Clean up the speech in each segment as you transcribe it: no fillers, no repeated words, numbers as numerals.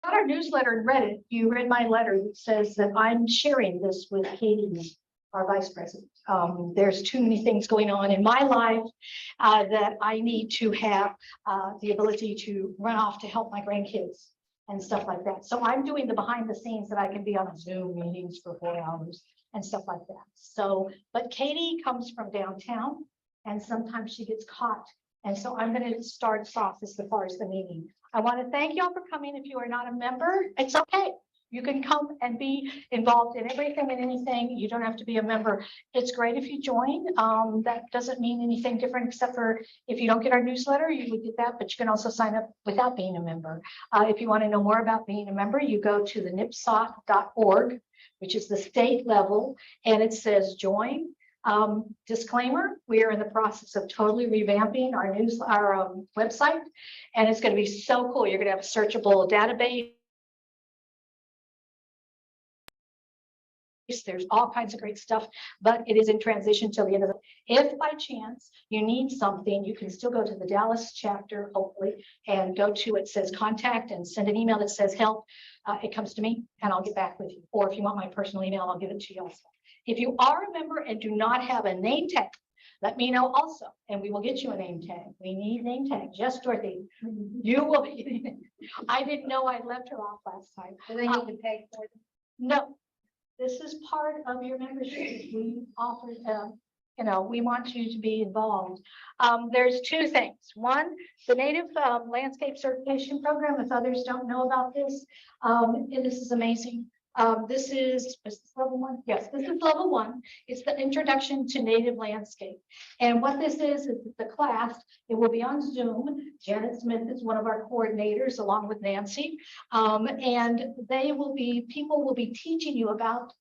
got our newsletter and read it. You read my letter that says that I'm sharing this with Katie, our vice president. There's too many things going on in my life that I need to have the ability to run off to help my grandkids and stuff like that. So I'm doing the behind the scenes that I can be on Zoom meetings for 4 hours and stuff like that. So, but Katie comes from downtown and sometimes she gets caught. And so I'm going to start us off as far as the meeting. I want to thank y'all for coming. If you are not a member, it's okay. You can come and be involved in everything and anything. You don't have to be a member. It's great if you join. That doesn't mean anything different, except for if you don't get our newsletter, you would get that, but you can also sign up without being a member. If you want to know more about being a member, you go to the NPSOT.org, which is the state level, and it says join. Disclaimer, we are in the process of totally revamping our website, and it's going to be so cool. You're going to have a searchable database. There's all kinds of great stuff, but it is in transition till the end of the. If by chance you need something, you can still go to the Dallas chapter, hopefully, and go to it says contact and send an email that says help. It comes to me and I'll get back with you. Or if you want my personal email, I'll give it to you also. If you are a member and do not have a name tag, let me know also, and we will get you a name tag. We need name tag. Yes, Dorothy, you will be. I didn't know I left her off last time. Do they need to pay for it? No. This is part of your membership. We offer, we want you to be involved. There's 2 things. One, the Native Landscape Certification Program. If others don't know about this, this is amazing. Is this level 1? Yes, this is level 1. It's the introduction to native landscape. And what this is the class. It will be on Zoom. Janet Smith is one of our coordinators along with Nancy. And people will be teaching you about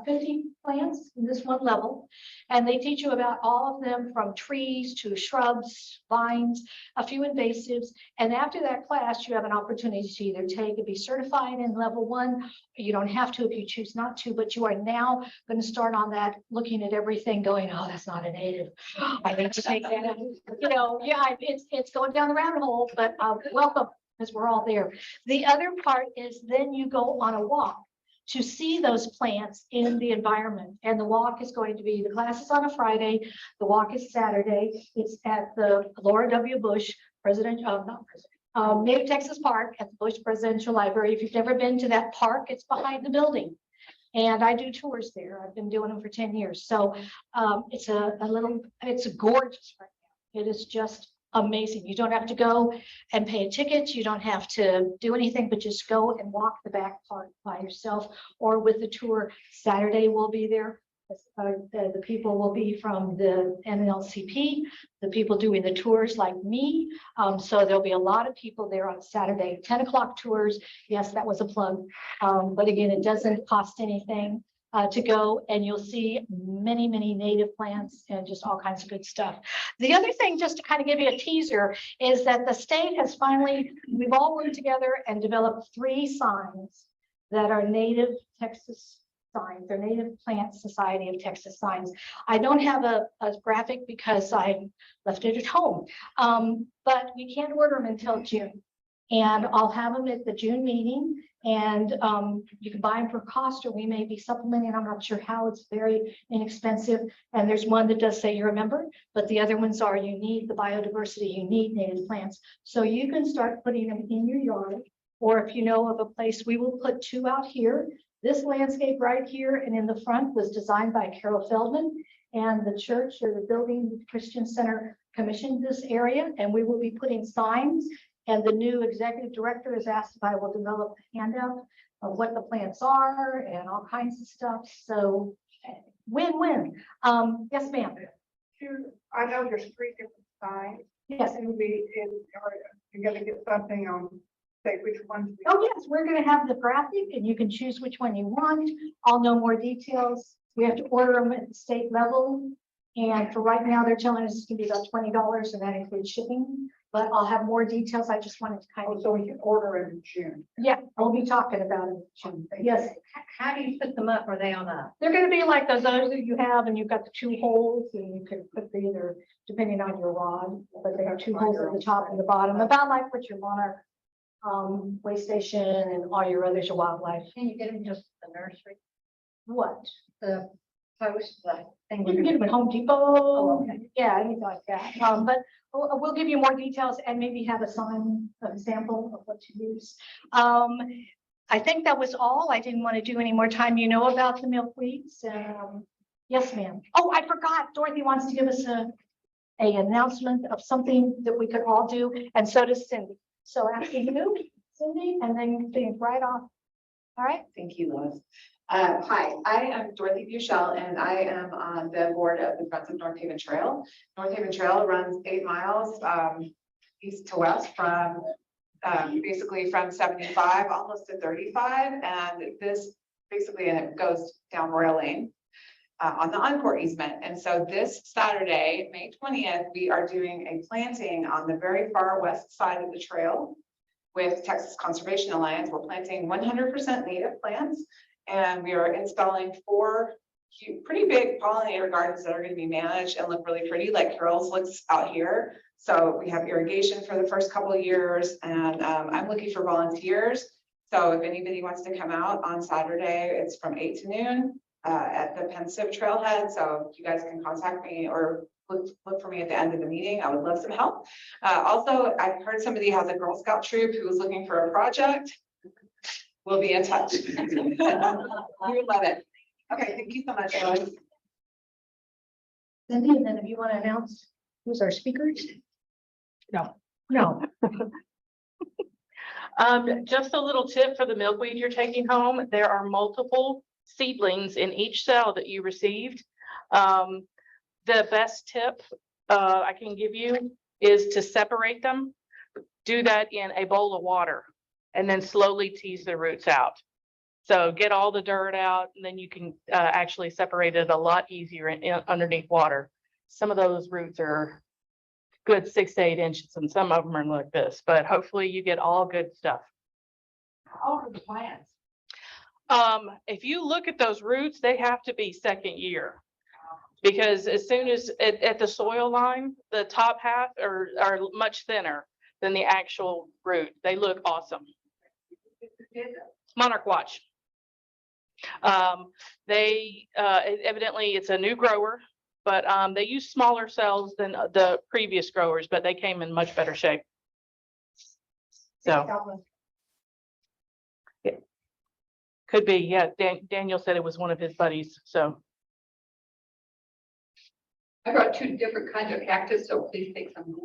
50 plants in this one level. And they teach you about all of them, from trees to shrubs, vines, a few invasives. And after that class, you have an opportunity to either take and be certified in level 1. You don't have to if you choose not to, but you are now going to start on that, looking at everything going, oh, that's not a native. I need to take that. It's going down the rabbit hole, but welcome, because we're all there. The other part is then you go on a walk to see those plants in the environment. And the walk is going to be, the class is on a Friday, the walk is Saturday. It's at the Laura W. Bush Native Texas Park at the Bush Presidential Library. If you've never been to that park, it's behind the building. And I do tours there. I've been doing them for 10 years. So it's gorgeous right now. It is just amazing. You don't have to go and pay a ticket. You don't have to do anything, but just go and walk the back part by yourself or with the tour. Saturday we'll be there. The people will be from the NLCP, the people doing the tours like me. So there'll be a lot of people there on Saturday, 10 o'clock tours. Yes, that was a plug. But again, it doesn't cost anything to go, and you'll see many, many native plants and just all kinds of good stuff. The other thing, just to kind of give you a teaser, is that the state has we've all worked together and developed 3 signs that are native Texas signs. They're Native Plant Society of Texas signs. I don't have a graphic because I left it at home, but you can't order them until June. And I'll have them at the June meeting, and you can buy them for cost, or we may be supplementing. I'm not sure how. It's very inexpensive. And there's one that does say you're a member, but the other ones are you need the biodiversity, you need native plants. So you can start putting them in your yard, or if you know of a place, we will put 2 out here. This landscape right here and in the front was designed by Carol Feldman, and the church or the building, the Christian Center, commissioned this area, and we will be putting signs. And the new executive director has asked if I will develop a handout of what the plants are and all kinds of stuff. So win-win. Yes, ma'am. I know there's 3 different signs. Yes. And you're going to get something on, say, which ones. Oh, yes, we're going to have the graphic, and you can choose which one you want. I'll know more details. We have to order them at the state level. And for right now, they're telling us it's going to be about $20, and that includes shipping. But I'll have more details. I just wanted to kind of. So we can order it in June. Yeah, we'll be talking about it in June. Yes. How do you put them up? Are they on a? They're going to be like those that you have, and you've got the 2 holes, and you can put either, depending on your rod, but they have 2 holes at the top and the bottom, about like what your monarch way station and all your other wildlife. Can you get them just the nursery, What? the post, the thing? You can get them at Home Depot. Oh, okay. Yeah, anything like that. But we'll give you more details and maybe have a sample of what to use. I think that was all. I didn't want to do any more time. You know about the milkweeds. Yes, ma'am. Oh, I forgot. Dorothy wants to give us a announcement of something that we could all do, and so does Cindy. So after you, Cindy, and then finish right off. All right. Thank you, Lois. Hi, I am Dorothy Buchel, and I am on the board of the Friends of North Haven Trail. North Haven Trail runs 8 miles east to west from basically from 75 almost to 35, and this basically, and it goes down Royal Lane on the Encore easement. And so this Saturday, May 20th, we are doing a planting on the very far west side of the trail with Texas Conservation Alliance. We're planting 100% native plants, and we are installing 4 pretty big pollinator gardens that are going to be managed and look really pretty, like Carol's looks out here. So we have irrigation for the first couple of years, and I'm looking for volunteers. So if anybody wants to come out on Saturday, it's from 8 to noon at the Pensive Trailhead. So you guys can contact me or look for me at the end of the meeting. I would love some help. Also, I've heard somebody has a Girl Scout troop who is looking for a project. We'll be in touch. You would love it. Okay, thank you so much, Lois. Cindy, and then if you want to announce who's our speakers. No. Just a little tip for the milkweed you're taking home. There are multiple seedlings in each cell that you received. The best tip I can give you is to separate them. Do that in a bowl of water and then slowly tease the roots out. So get all the dirt out, and then you can actually separate it a lot easier underneath water. Some of those roots are good 6 to 8 inches, and some of them are like this, but hopefully you get all good stuff. How are the plants? If you look at those roots, they have to be second year. Because as soon as at the soil line, the top half are much thinner than the actual root. They look awesome. Monarch Watch. They evidently it's a new grower, but they use smaller cells than the previous growers, but they came in much better shape. So yeah, could be, yeah. Daniel said it was one of his buddies. So I brought 2 different kinds of cactus, so please take some.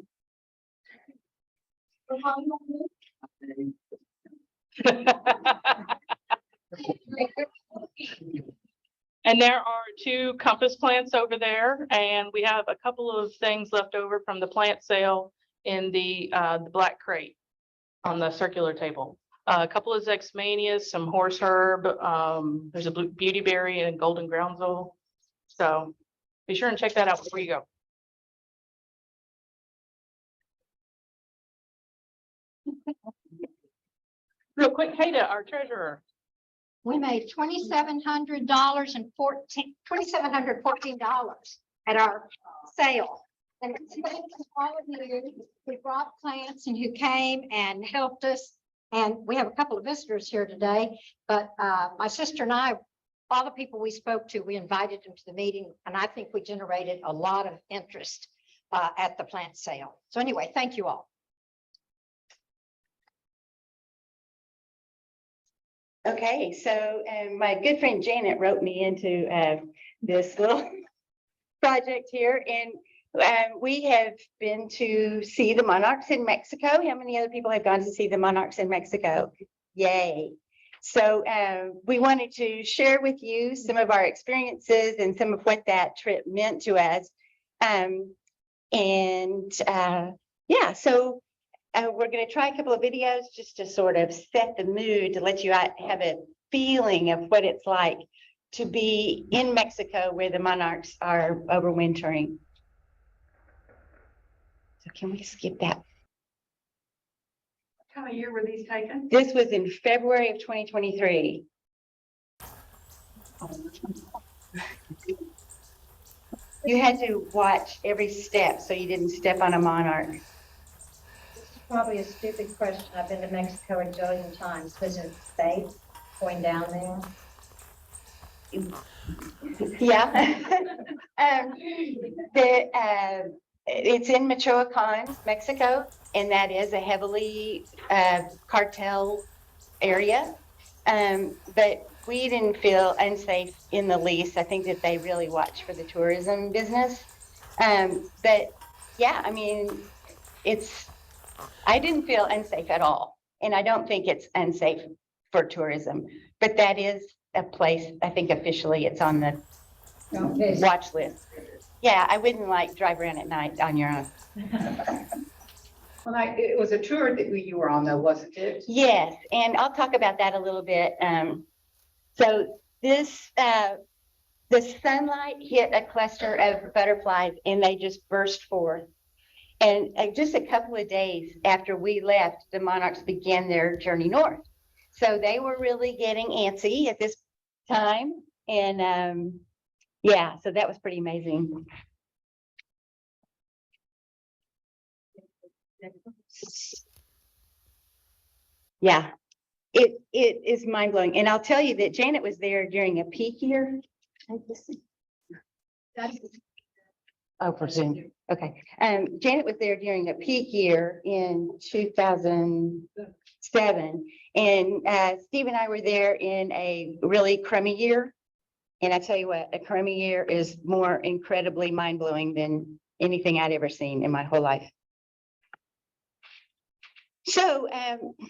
And there are 2 compass plants over there, and we have a couple of things left over from the plant sale in the black crate on the circular table. A couple of Zexmanias, some horse herb, there's a beautyberry and golden groundsel. So be sure and check that out before you go. Real quick, Hayda, our treasurer. We made $2,714 at our sale. And it's thanks to all of you who brought plants and who came and helped us. And we have a couple of visitors here today, but my sister and I, all the people we spoke to, we invited them to the meeting, and I think we generated a lot of interest at the plant sale. So anyway, thank you all. Okay, so my good friend Janet wrote me into this little project here, and we have been to see the monarchs in Mexico. How many other people have gone to see the monarchs in Mexico? Yay. So we wanted to share with you some of our experiences and some of what that trip meant to us. Yeah, so we're going to try a couple of videos just to sort of set the mood, to let you have a feeling of what it's like to be in Mexico where the monarchs are overwintering. So can we skip that? What time of year were these taken? This was in February of 2023. You had to watch every step so you didn't step on a monarch. Probably a stupid question. I've been to Mexico a zillion times. Was it safe going down there? Yeah. It's in Michoacan, Mexico, and that is a heavily cartel area. But we didn't feel unsafe in the least. I think that they really watch for the tourism business. But yeah, I mean, I didn't feel unsafe at all. And I don't think it's unsafe for tourism, but that is a place, I think officially it's on the Don't visit. watch list. Yeah, I wouldn't like drive around at night on your own. Well, it was a tour that you were on though, wasn't it? Yes, and I'll talk about that a little bit. So the sunlight hit a cluster of butterflies and they just burst forth. And just a couple of days after we left, the monarchs began their journey north. So they were really getting antsy at this time. And yeah, so that was pretty amazing. Yeah, it is mind blowing. And I'll tell you that Janet was there during a peak year. Oh, for Zoom. Okay. Janet was there during a peak year in 2007. And Steve and I were there in a really crummy year. And I tell you what, a crummy year is more incredibly mind blowing than anything I'd ever seen in my whole life. So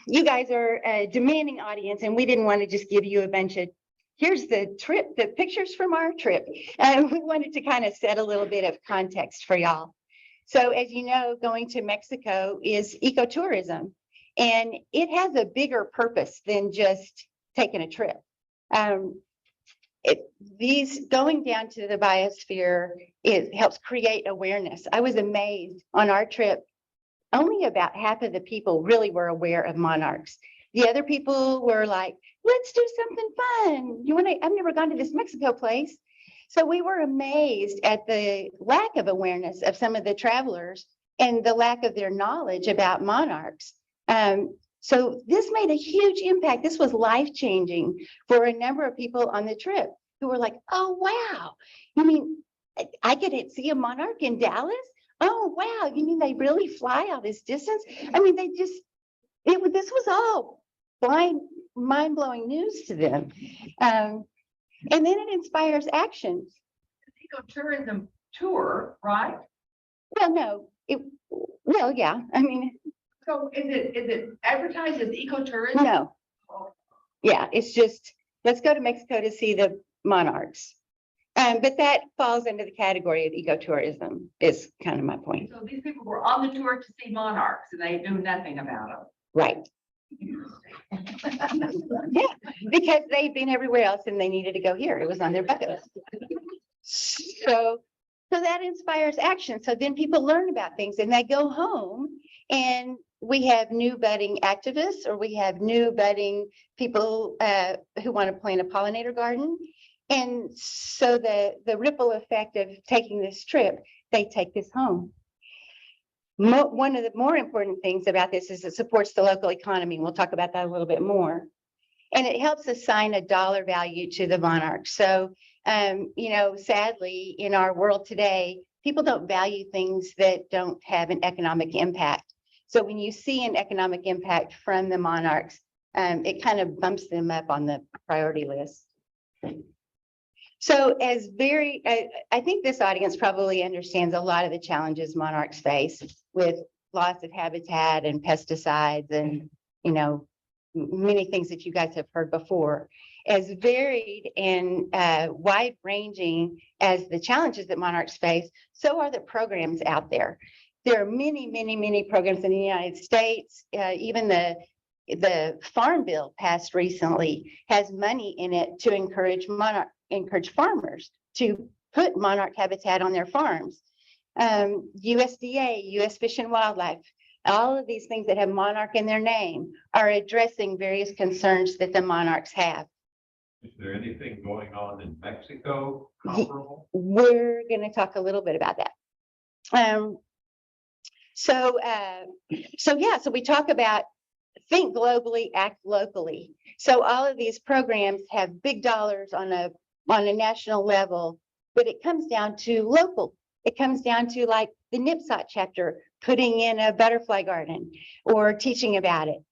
you guys are a demanding audience, and we didn't want to just give you a bunch of, here's the trip, the pictures from our trip. We wanted to kind of set a little bit of context for y'all. So as you know, going to Mexico is ecotourism, and it has a bigger purpose than just taking a trip. These going down to the biosphere, it helps create awareness. I was amazed on our trip. Only about half of the people really were aware of monarchs. The other people were like, let's do something fun. I've never gone to this Mexico place. So we were amazed at the lack of awareness of some of the travelers and the lack of their knowledge about monarchs. So this made a huge impact. This was life-changing for a number of people on the trip who were like, oh, wow. You mean I could see a monarch in Dallas? Oh, wow. You mean they really fly all this distance? I mean, this was all mind-blowing news to them. And then it inspires actions. Ecotourism tour, right? Well, no, yeah. I mean, So is it advertised as ecotourism? no. Yeah, it's just, let's go to Mexico to see the monarchs. But that falls into the category of ecotourism is kind of my point. So these people were on the tour to see monarchs and they knew nothing about them. Right. Yeah, because they've been everywhere else and they needed to go here. It was on their bucket list. So that inspires action. So then people learn about things and they go home, and we have new budding activists, or we have new budding people who want to plant a pollinator garden. And so the ripple effect of taking this trip, they take this home. One of the more important things about this is it supports the local economy. We'll talk about that a little bit more. And it helps assign a dollar value to the monarch. So, sadly, in our world today, people don't value things that don't have an economic impact. So when you see an economic impact from the monarchs, it kind of bumps them up on the priority list. So I think this audience probably understands a lot of the challenges monarchs face with loss of habitat and pesticides and, many things that you guys have heard before. As varied and wide-ranging as the challenges that monarchs face, so are the programs out there. There are many, many, many programs in the United States. Even the Farm Bill passed recently has money in it to encourage farmers to put monarch habitat on their farms. USDA, U.S. Fish and Wildlife, all of these things that have monarch in their name are addressing various concerns that the monarchs have. Is there anything going on in Mexico comparable? We're going to talk a little bit about that. So, so we talk about think globally, act locally. So all of these programs have big dollars on a national level, but it comes down to local. It comes down to like the NPSOT chapter putting in a butterfly garden or teaching about it.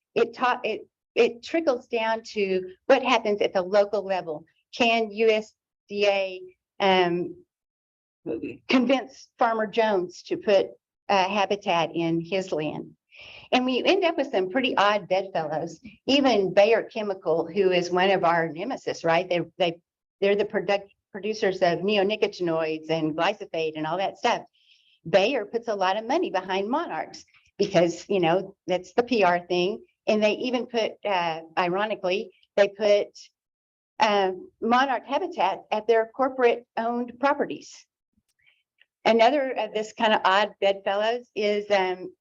It trickles down to what happens at the local level. Can USDA convince Farmer Jones to put habitat in his land? And we end up with some pretty odd bedfellows. Even Bayer Chemical, who is one of our nemesis, right? They're the producers of neonicotinoids and glyphosate and all that stuff. Bayer puts a lot of money behind monarchs because, you know, that's the PR thing. And they even put, ironically, they put monarch habitat at their corporate owned properties. Another of this kind of odd bedfellows is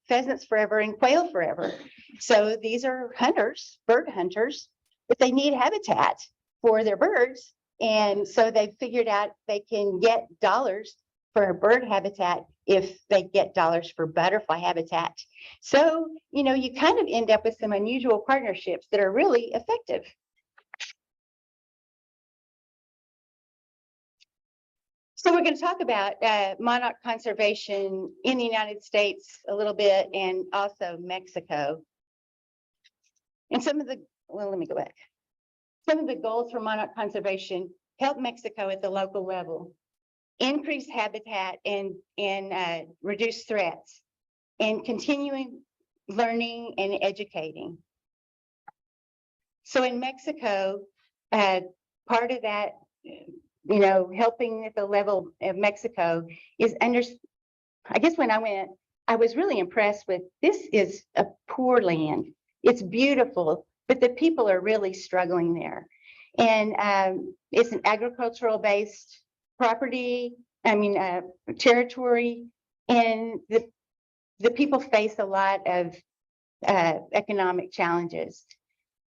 pheasants forever and quail forever. So these are hunters, bird hunters, but they need habitat for their birds. And so they figured out they can get dollars for bird habitat if they get dollars for butterfly habitat. So, you know, you kind of end up with some unusual partnerships that are really effective. So we're going to talk about monarch conservation in the United States a little bit and also Mexico. And some of the, well, let me go back. Some of the goals for monarch conservation: help Mexico at the local level, increase habitat and reduce threats, and continuing learning and educating. So in Mexico, part of that, you know, helping at the level of Mexico is I guess when I went, I was really impressed with, this is a poor land. It's beautiful, but the people are really struggling there. And it's an agricultural based property, territory, and the people face a lot of economic challenges.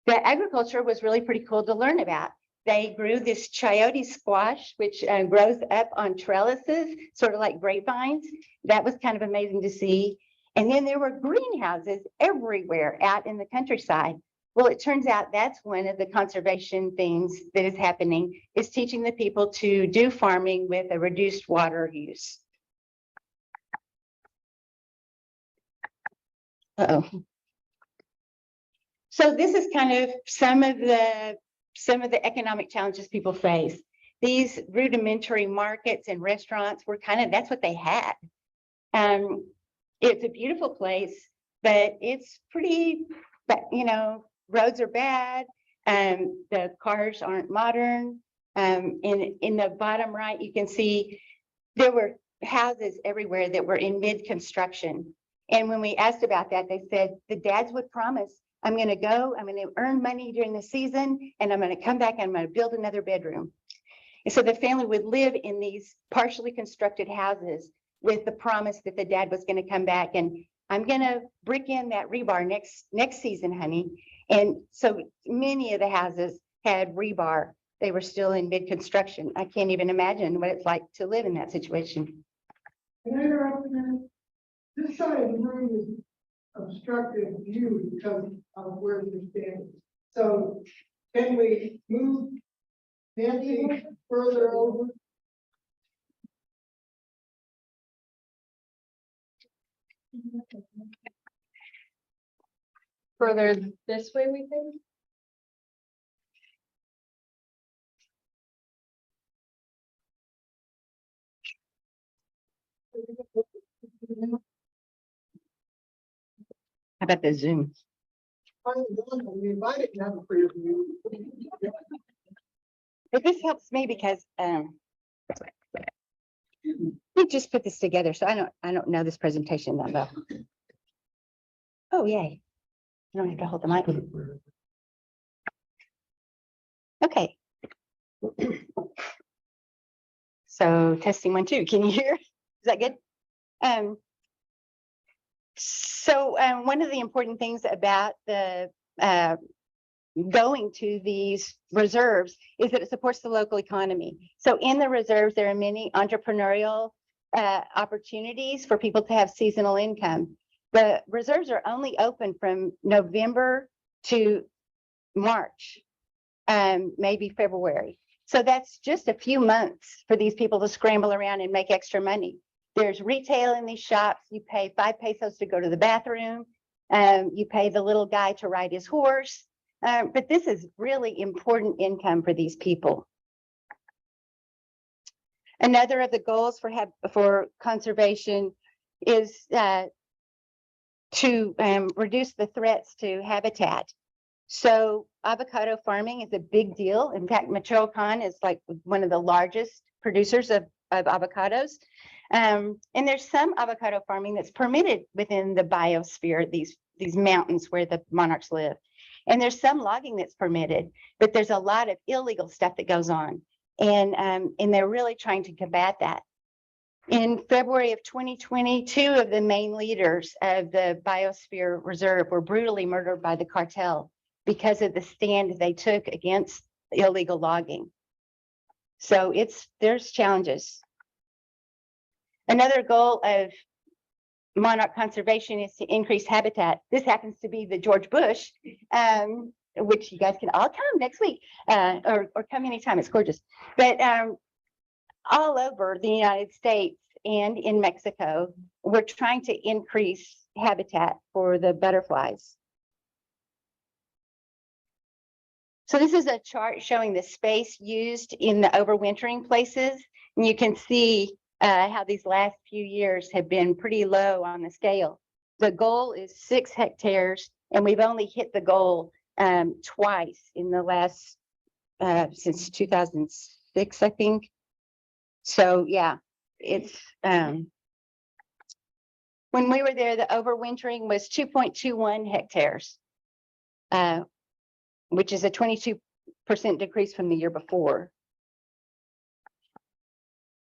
The agriculture was really pretty cool to learn about. They grew this chayote squash, which grows up on trellises, sort of like grapevines. That was kind of amazing to see. And then there were greenhouses everywhere out in the countryside. Well, it turns out that's one of the conservation things that is happening, is teaching the people to do farming with a reduced water use. Uh-oh. So this is kind of some of the economic challenges people face. These rudimentary markets and restaurants were that's what they had. It's a beautiful place, but it's pretty, you know, roads are bad, the cars aren't modern. In the bottom right, you can see there were houses everywhere that were in mid-construction. And when we asked about that, they said the dads would promise, I'm going to earn money during the season, and I'm going to come back and I'm going to build another bedroom. And so the family would live in these partially constructed houses with the promise that the dad was going to come back and I'm going to brick in that rebar next season, honey. And so many of the houses had rebar. They were still in mid-construction. I can't even imagine what it's like to live in that situation. Can I interrupt you? This side of the room is obstructed view because of where you're standing. So can we move Nancy further over? Further this way, we think? How about the Zoom? We invited you to have a clear view. But this helps me because we just put this together, so I don't know this presentation that well. Oh, yay. I don't have to hold the mic. Okay. So testing 1, 2. Can you hear? Is that good? So one of the important things about the going to these reserves is that it supports the local economy. So in the reserves, there are many entrepreneurial opportunities for people to have seasonal income. The reserves are only open from November to March, maybe February. So that's just a few months for these people to scramble around and make extra money. There's retail in these shops. You pay 5 pesos to go to the bathroom. You pay the little guy to ride his horse. But this is really important income for these people. Another of the goals for conservation is to reduce the threats to habitat. So avocado farming is a big deal. In fact, Michoacan is like one of the largest producers of avocados. And there's some avocado farming that's permitted within the biosphere, these mountains where the monarchs live. And there's some logging that's permitted, but there's a lot of illegal stuff that goes on. And they're really trying to combat that. In February of 2020, 2 of the main leaders of the Biosphere Reserve were brutally murdered by the cartel because of the stand they took against illegal logging. So there's challenges. Another goal of monarch conservation is to increase habitat. This happens to be the George Bush, which you guys can all come next week or come anytime. It's gorgeous. But all over the United States and in Mexico, we're trying to increase habitat for the butterflies. So this is a chart showing the space used in the overwintering places. And you can see how these last few years have been pretty low on the scale. The goal is 6 hectares, and we've only hit the goal twice in the last, since 2006, I think. So yeah, it's, when we were there, the overwintering was 2.21 hectares, which is a 22% decrease from the year before.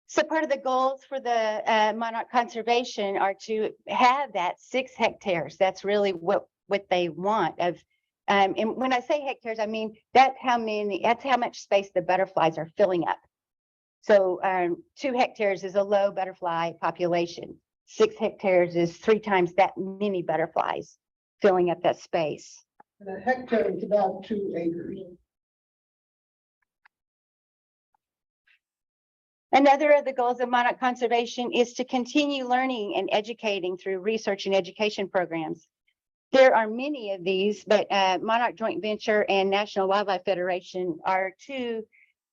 So part of the goals for the monarch conservation are to have that 6 hectares. That's really what they want. And when I say hectares, I mean that's how much space the butterflies are filling up. So 2 hectares is a low butterfly population. 6 hectares is 3 times that many butterflies filling up that space. And a hectare is about 2 acres. Another of the goals of monarch conservation is to continue learning and educating through research and education programs. There are many of these, but Monarch Joint Venture and National Wildlife Federation are 2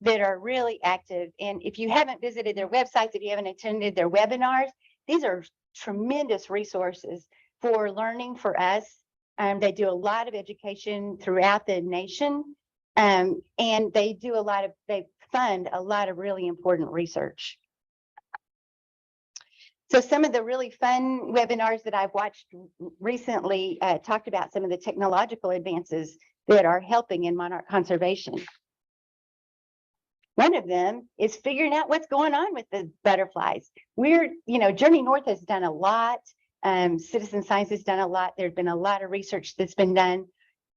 that are really active. And if you haven't visited their websites, if you haven't attended their webinars, these are tremendous resources for learning for us. They do a lot of education throughout the nation. And they fund a lot of really important research. So some of the really fun webinars that I've watched recently talked about some of the technological advances that are helping in monarch conservation. One of them is figuring out what's going on with the butterflies. Journey North has done a lot. Citizen Science has done a lot. There's been a lot of research that's been done,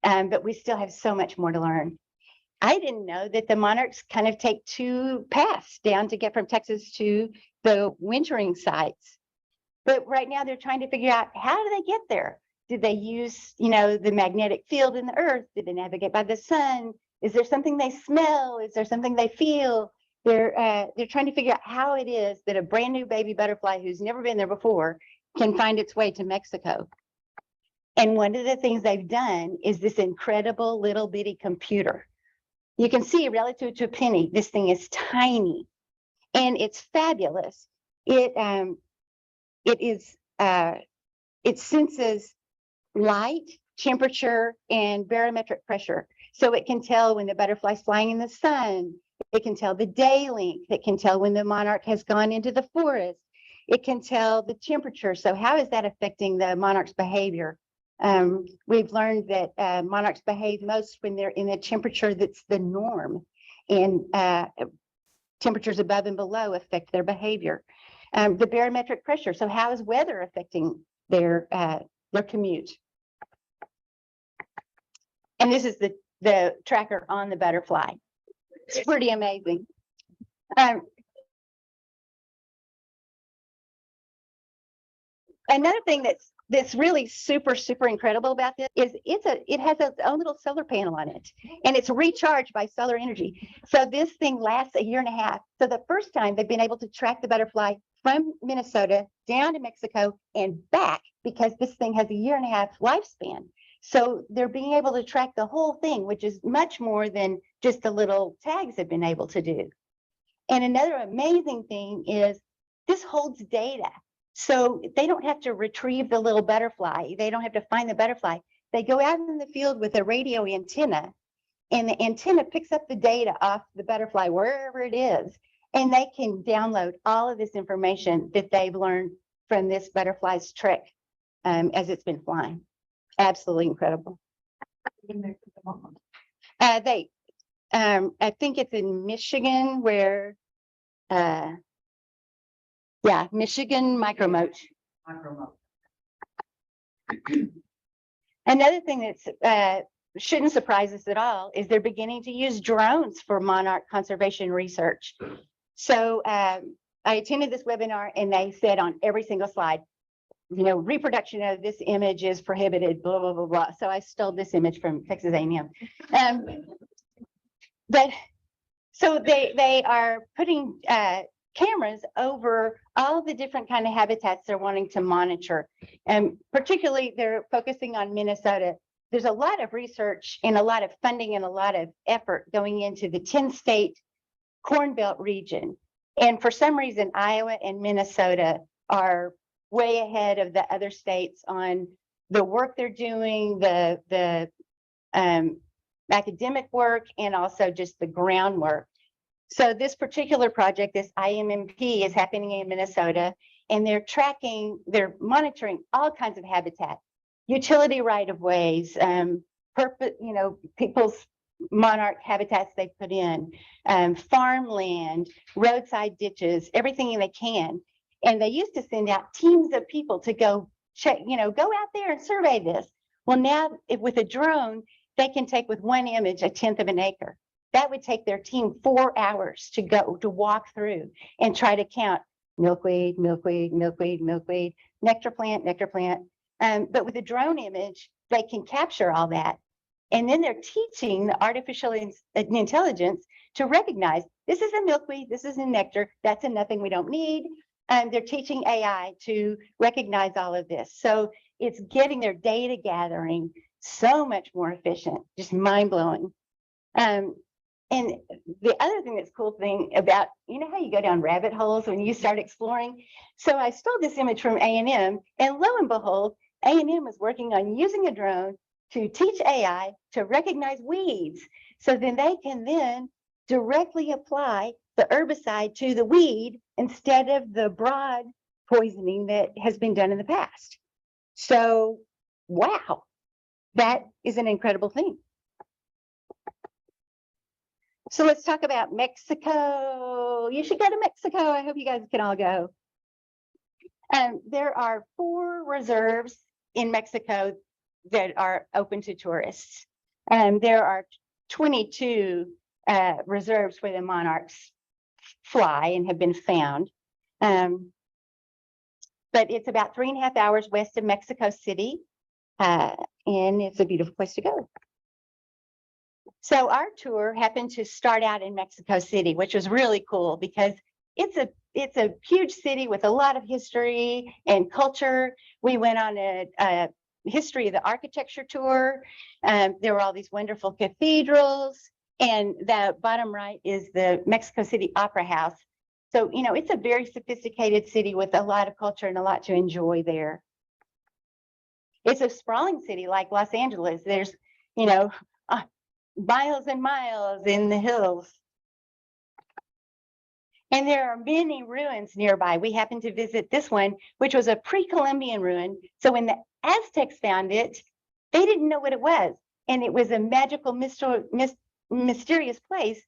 but we still have so much more to learn. I didn't know that the monarchs kind of take 2 paths down to get from Texas to the wintering sites. But right now they're trying to figure out, how do they get there? Did they use, the magnetic field in the earth? Did they navigate by the sun? Is there something they smell? Is there something they feel? They're trying to figure out how it is that a brand new baby butterfly who's never been there before can find its way to Mexico. And one of the things they've done is this incredible little bitty computer. You can see relative to a penny, this thing is tiny and it's fabulous. It senses light, temperature, and barometric pressure. So it can tell when the butterfly's flying in the sun. It can tell the day length. It can tell when the monarch has gone into the forest. It can tell the temperature. So how is that affecting the monarch's behavior? We've learned that monarchs behave most when they're in a temperature that's the norm, and temperatures above and below affect their behavior. The barometric pressure. So how is weather affecting their commute? And this is the tracker on the butterfly. It's pretty amazing. Another thing that's that's really super, super incredible about this is it has its own little solar panel on it, and it's recharged by solar energy. So this thing lasts a year and a half. So the first time they've been able to track the butterfly from Minnesota down to Mexico and back, because this thing has a year and a half lifespan. So they're being able to track the whole thing, which is much more than just the little tags have been able to do. And another amazing thing is this holds data. So they don't have to retrieve the little butterfly. They don't have to find the butterfly. They go out in the field with a radio antenna, and the antenna picks up the data off the butterfly wherever it is. And they can download all of this information that they've learned from this butterfly's trek as it's been flying. Absolutely incredible. I think it's in Michigan where, yeah, Michigan Micromote. Another thing that's shouldn't surprise us at all is they're beginning to use drones for monarch conservation research. So I attended this webinar and they said on every single slide, you know, reproduction of this image is prohibited, blah, blah, blah, blah. So I stole this image from Texas A&M. But so they are putting cameras over all the different kind of habitats they're wanting to monitor. And particularly they're focusing on Minnesota. There's a lot of research and a lot of funding and a lot of effort going into the 10-state Corn Belt region. And for some reason, Iowa and Minnesota are way ahead of the other states on the work they're doing, the academic work, and also just the groundwork. So this particular project, this IMMP, is happening in Minnesota, and they're monitoring all kinds of habitat, utility right-of-ways, people's monarch habitats they put in, farmland, roadside ditches, everything they can. And they used to send out teams of people to go check, go out there and survey this. Well, now with a drone, they can take with one image 1/10 of an acre. That would take their team 4 hours to walk through and try to count milkweed, milkweed, milkweed, milkweed, nectar plant, nectar plant. But with a drone image, they can capture all that. And then they're teaching the artificial intelligence to recognize this is a milkweed, this is a nectar, that's a nothing we don't need. And they're teaching AI to recognize all of this. So it's getting their data gathering so much more efficient, just mind blowing. And the other thing that's cool thing about, how you go down rabbit holes when you start exploring. So I stole this image from A&M, and lo and behold, A&M was working on using a drone to teach AI to recognize weeds. So then they can then directly apply the herbicide to the weed instead of the broad poisoning that has been done in the past. So, wow, that is an incredible thing. So let's talk about Mexico. You should go to Mexico. I hope you guys can all go. There are 4 reserves in Mexico that are open to tourists. There are 22 reserves where the monarchs fly and have been found. But it's about 3.5 hours west of Mexico City, and it's a beautiful place to go. So our tour happened to start out in Mexico City, which was really cool because it's a huge city with a lot of history and culture. We went on a history of the architecture tour. There were all these wonderful cathedrals, and the bottom right is the Mexico City Opera House. So, it's a very sophisticated city with a lot of culture and a lot to enjoy there. It's a sprawling city like Los Angeles. There's, miles and miles in the hills. And there are many ruins nearby. We happened to visit this one, which was a pre-Columbian ruin. So when the Aztecs found it, they didn't know what it was. And it was a magical, mysterious place.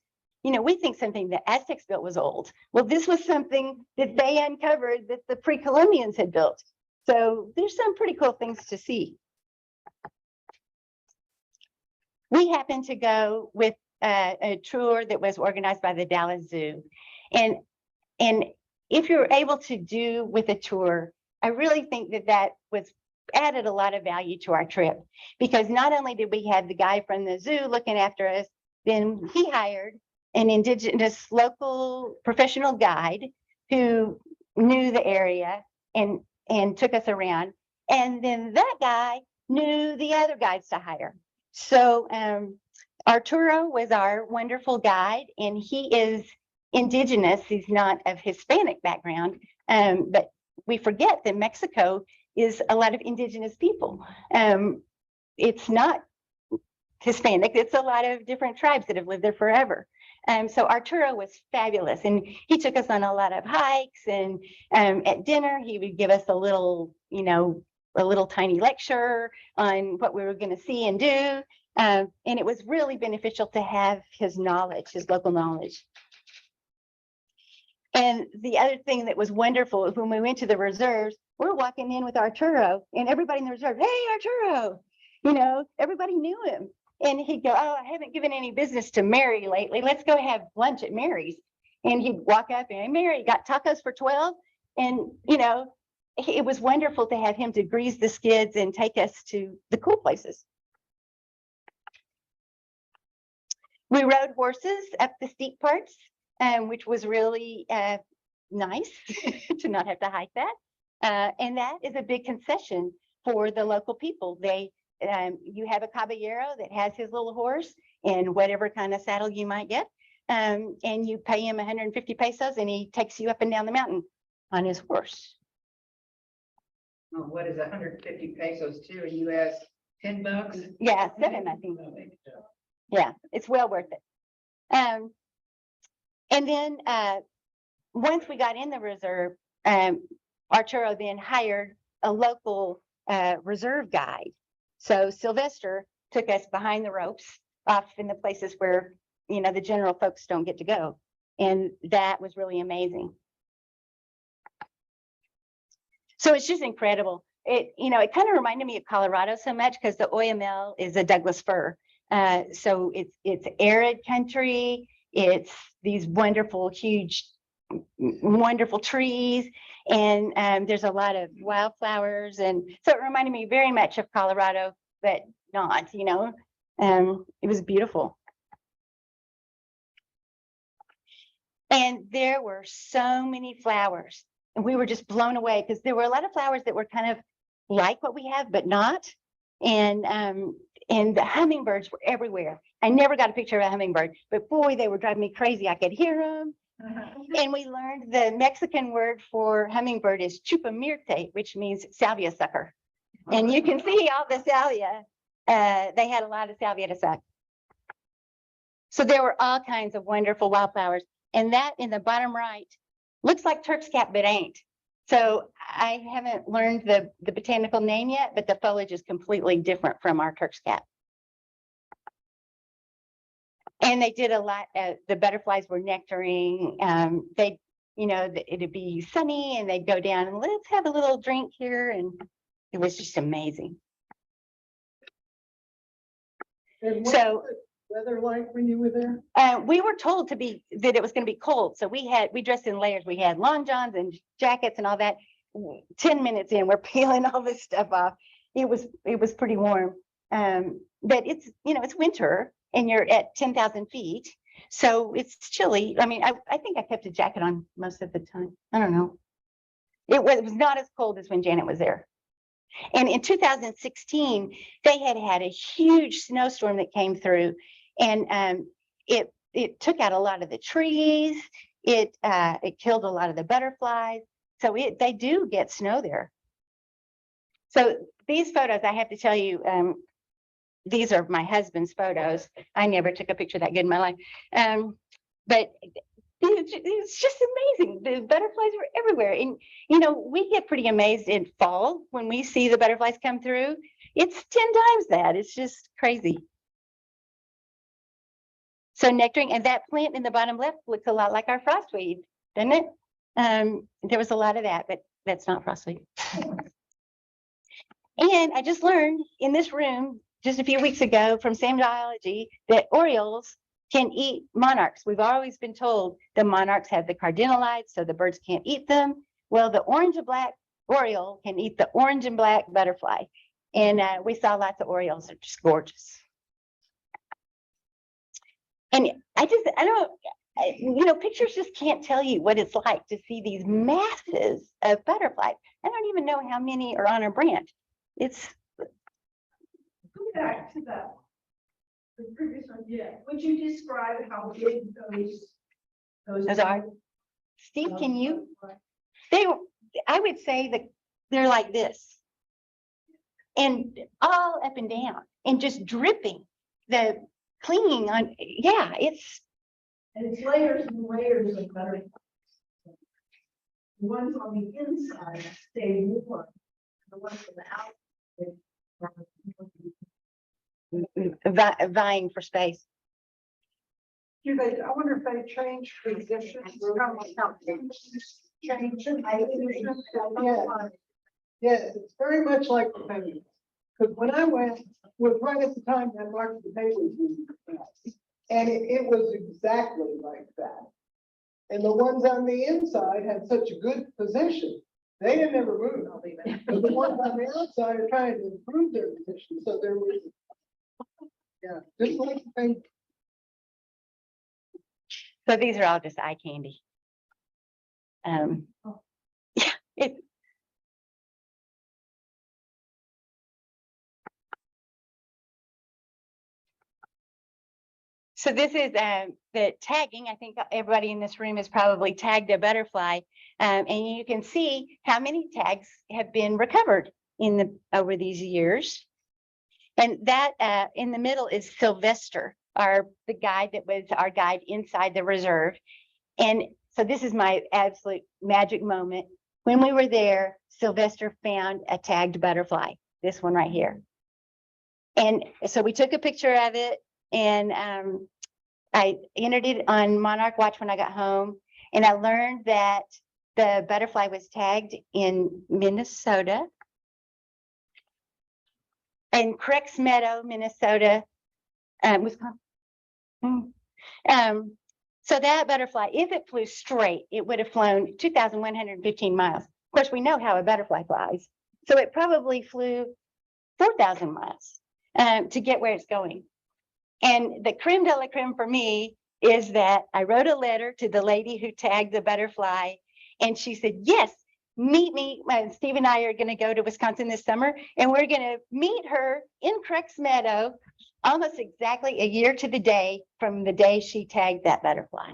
We think something the Aztecs built was old. Well, this was something that they uncovered that the pre-Columbians had built. So there's some pretty cool things to see. We happened to go with a tour that was organized by the Dallas Zoo. And if you're able to do with a tour, I really think that was added a lot of value to our trip, because not only did we have the guy from the zoo looking after us, then he hired an indigenous local professional guide who knew the area and took us around. And then that guy knew the other guides to hire. So Arturo was our wonderful guide, and he is indigenous. He's not of Hispanic background, but we forget that Mexico is a lot of indigenous people. It's not Hispanic, it's a lot of different tribes that have lived there forever. So Arturo was fabulous, and he took us on a lot of hikes, and at dinner he would give us a little, a little tiny lecture on what we were going to see and do. And it was really beneficial to have his knowledge, his local knowledge. And the other thing that was wonderful is when we went to the reserves, we're walking in with Arturo, and everybody in the reserve, hey, Arturo, everybody knew him. And he'd go, oh, I haven't given any business to Mary lately. Let's go have lunch at Mary's. And he'd walk up and, hey, Mary, got tacos for 12. And, it was wonderful to have him to grease the skids and take us to the cool places. We rode horses up the steep parts, which was really nice to not have to hike that. And that is a big concession for the local people. You have a caballero that has his little horse and whatever kind of saddle you might get. And you pay him 150 pesos and he takes you up and down the mountain on his horse. What is 150 pesos to US? $10? Yeah, 7, I think. Yeah, it's well worth it. And then once we got in the reserve, Arturo then hired a local reserve guide. So Sylvester took us behind the ropes off in the places where, the general folks don't get to go. And that was really amazing. So it's just incredible. It kind of reminded me of Colorado so much because the Oyamel is a Douglas fir. So it's arid country. It's these wonderful, huge, wonderful trees. And there's a lot of wildflowers. And so it reminded me very much of Colorado, but not, it was beautiful. And there were so many flowers, and we were just blown away because there were a lot of flowers that were kind of like what we have, but not. And the hummingbirds were everywhere. I never got a picture of a hummingbird, but boy, they were driving me crazy. I could hear them. And we learned the Mexican word for hummingbird is chupamirte, which means salvia sucker. And you can see all the salvia. They had a lot of salvia to suck. So there were all kinds of wonderful wildflowers. And that in the bottom right looks like Turk's cap, but ain't. So I haven't learned the botanical name yet, but the foliage is completely different from our Turk's cap. And they did a lot. The butterflies were nectaring. It'd be sunny, and they'd go down and let's have a little drink here, and it was just amazing. And So- what was the weather like when you were there? We were told that it was going to be cold, so we dressed in layers. We had long johns and jackets and all that. 10 minutes in, we're peeling all this stuff off. It was pretty warm, but it's winter, and you're at 10,000 feet, so it's chilly. I mean, I think I kept a jacket on most of the time. I don't know. It was not as cold as when Janet was there. And in 2016, they had a huge snowstorm that came through, and it took out a lot of the trees. It killed a lot of the butterflies. So they do get snow there. So these photos, I have to tell you, these are my husband's photos. I never took a picture that good in my life. But it's just amazing. The butterflies were everywhere. And, we get pretty amazed in fall when we see the butterflies come through. It's 10 times that. It's just crazy. So nectaring, and that plant in the bottom left looks a lot like our frostweed, doesn't it? There was a lot of that, but that's not frostweed. And I just learned in this room just a few weeks ago from Sam Biology that orioles can eat monarchs. We've always been told the monarchs have the cardinalides, so the birds can't eat them. Well, the orange and black Oriole can eat the orange and black butterfly. And we saw lots of orioles. They're just gorgeous. And I don't, pictures just can't tell you what it's like to see these masses of butterflies. I don't even know how many are on a branch. It's, Go back to the previous one, yeah. Would you describe how big those are. Steve, can you? I would say that they're like this. And all up and down and just dripping, the clinging on, yeah, it's. And it's layers and layers of butterflies. The ones on the inside stay warm. The ones on the outside. Vying for space. Do they, I wonder if they change positions. Yeah, it's very much like the penguin. Because when I went, was right at the time that Mark the May was being passed. And it was exactly like that. And the ones on the inside had such a good position, they didn't ever move. But the ones on the outside are trying to improve their position, so there was. Yeah, just like the penguin. So these are all just eye candy. Yeah, it. So this is the tagging. I think everybody in this room has probably tagged a butterfly, and you can see how many tags have been recovered over these years. And that in the middle is Sylvester, the guide that was our guide inside the reserve. And so this is my absolute magic moment. When we were there, Sylvester found a tagged butterfly, this one right here. And so we took a picture of it, and I entered it on Monarch Watch when I got home. And I learned that the butterfly was tagged in Minnesota. In Creeks Meadow, Minnesota, Wisconsin. So that butterfly, if it flew straight, it would have flown 2,115 miles. Of course, we know how a butterfly flies. So it probably flew 4,000 miles to get where it's going. And the creme de la creme for me is that I wrote a letter to the lady who tagged the butterfly, and she said, yes, meet me. Steve and I are going to go to Wisconsin this summer, and we're going to meet her in Creeks Meadow almost exactly a year to the day from the day she tagged that butterfly.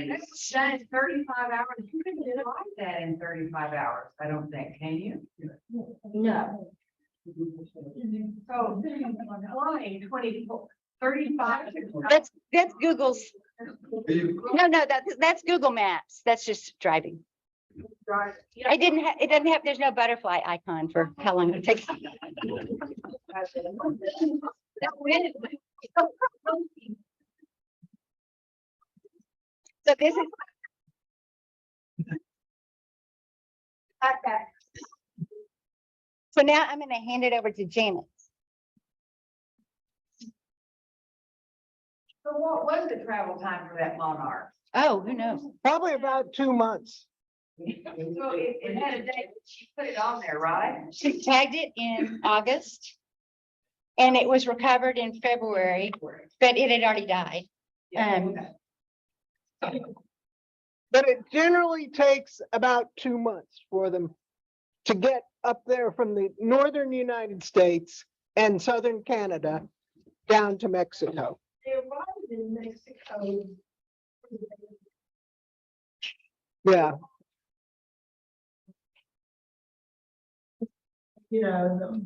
That's 35 hours. You can do it like that in 35 hours, I don't think, can you? No. So, flying 35. That's Google's. No, that's Google Maps. That's just driving. It doesn't have, there's no butterfly icon for how long it takes. So this is. So now I'm going to hand it over to Janet. So what was the travel time for that monarch? Oh, who knows? Probably about 2 months. So it had a date, she put it on there, right? She tagged it in August, and it was recovered in February, but it had already died. But it generally takes about 2 months for them to get up there from the northern United States and southern Canada down to Mexico. They arrived in Mexico. Yeah. You know,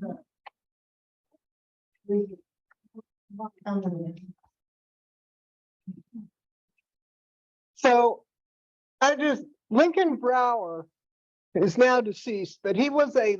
So Lincoln Brower is now deceased, but he was a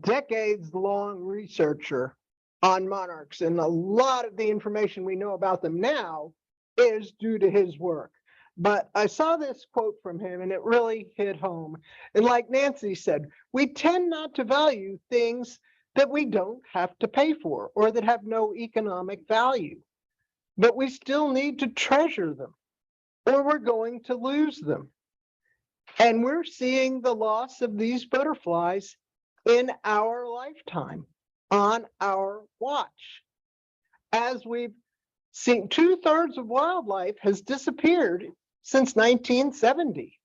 decades-long researcher on monarchs, and a lot of the information we know about them now is due to his work. But I saw this quote from him, and it really hit home. And like Nancy said, we tend not to value things that we don't have to pay for or that have no economic value. But we still need to treasure them, or we're going to lose them. And we're seeing the loss of these butterflies in our lifetime, on our watch. As we've seen, 2/3 of wildlife has disappeared since 1970.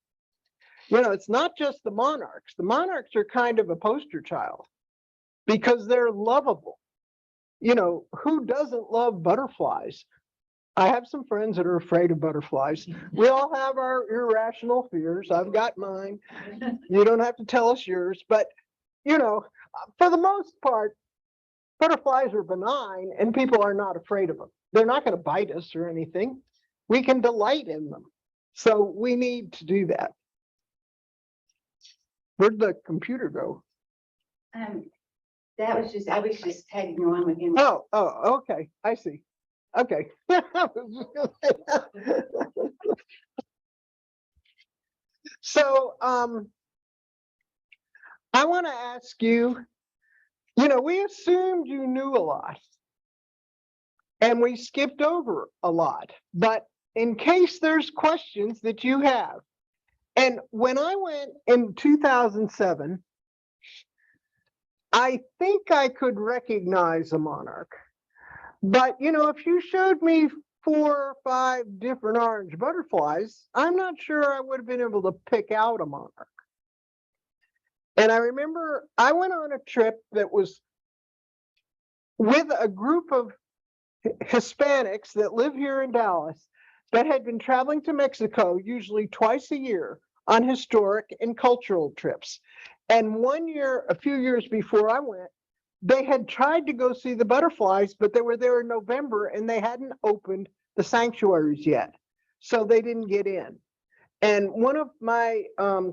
You know, it's not just the monarchs. The monarchs are kind of a poster child because they're lovable. You know, who doesn't love butterflies? I have some friends that are afraid of butterflies. We all have our irrational fears. I've got mine. You don't have to tell us yours, but you know, for the most part, butterflies are benign and people are not afraid of them. They're not going to bite us or anything. We can delight in them. So we need to do that. Where'd the computer go? That was just, I was just tagging on with him. Oh, okay. I see. Okay. So, I want to ask you, you know, we assumed you knew a lot and we skipped over a lot, but in case there's questions that you have, and when I went in 2007, I think I could recognize a monarch, but you know, if you showed me 4 or 5 different orange butterflies, I'm not sure I would have been able to pick out a monarch. And I remember I went on a trip that was with a group of Hispanics that live here in Dallas that had been traveling to Mexico usually twice a year on historic and cultural trips. And one year, a few years before I went, they had tried to go see the butterflies, but they were there in November and they hadn't opened the sanctuaries yet. So they didn't get in. And one of my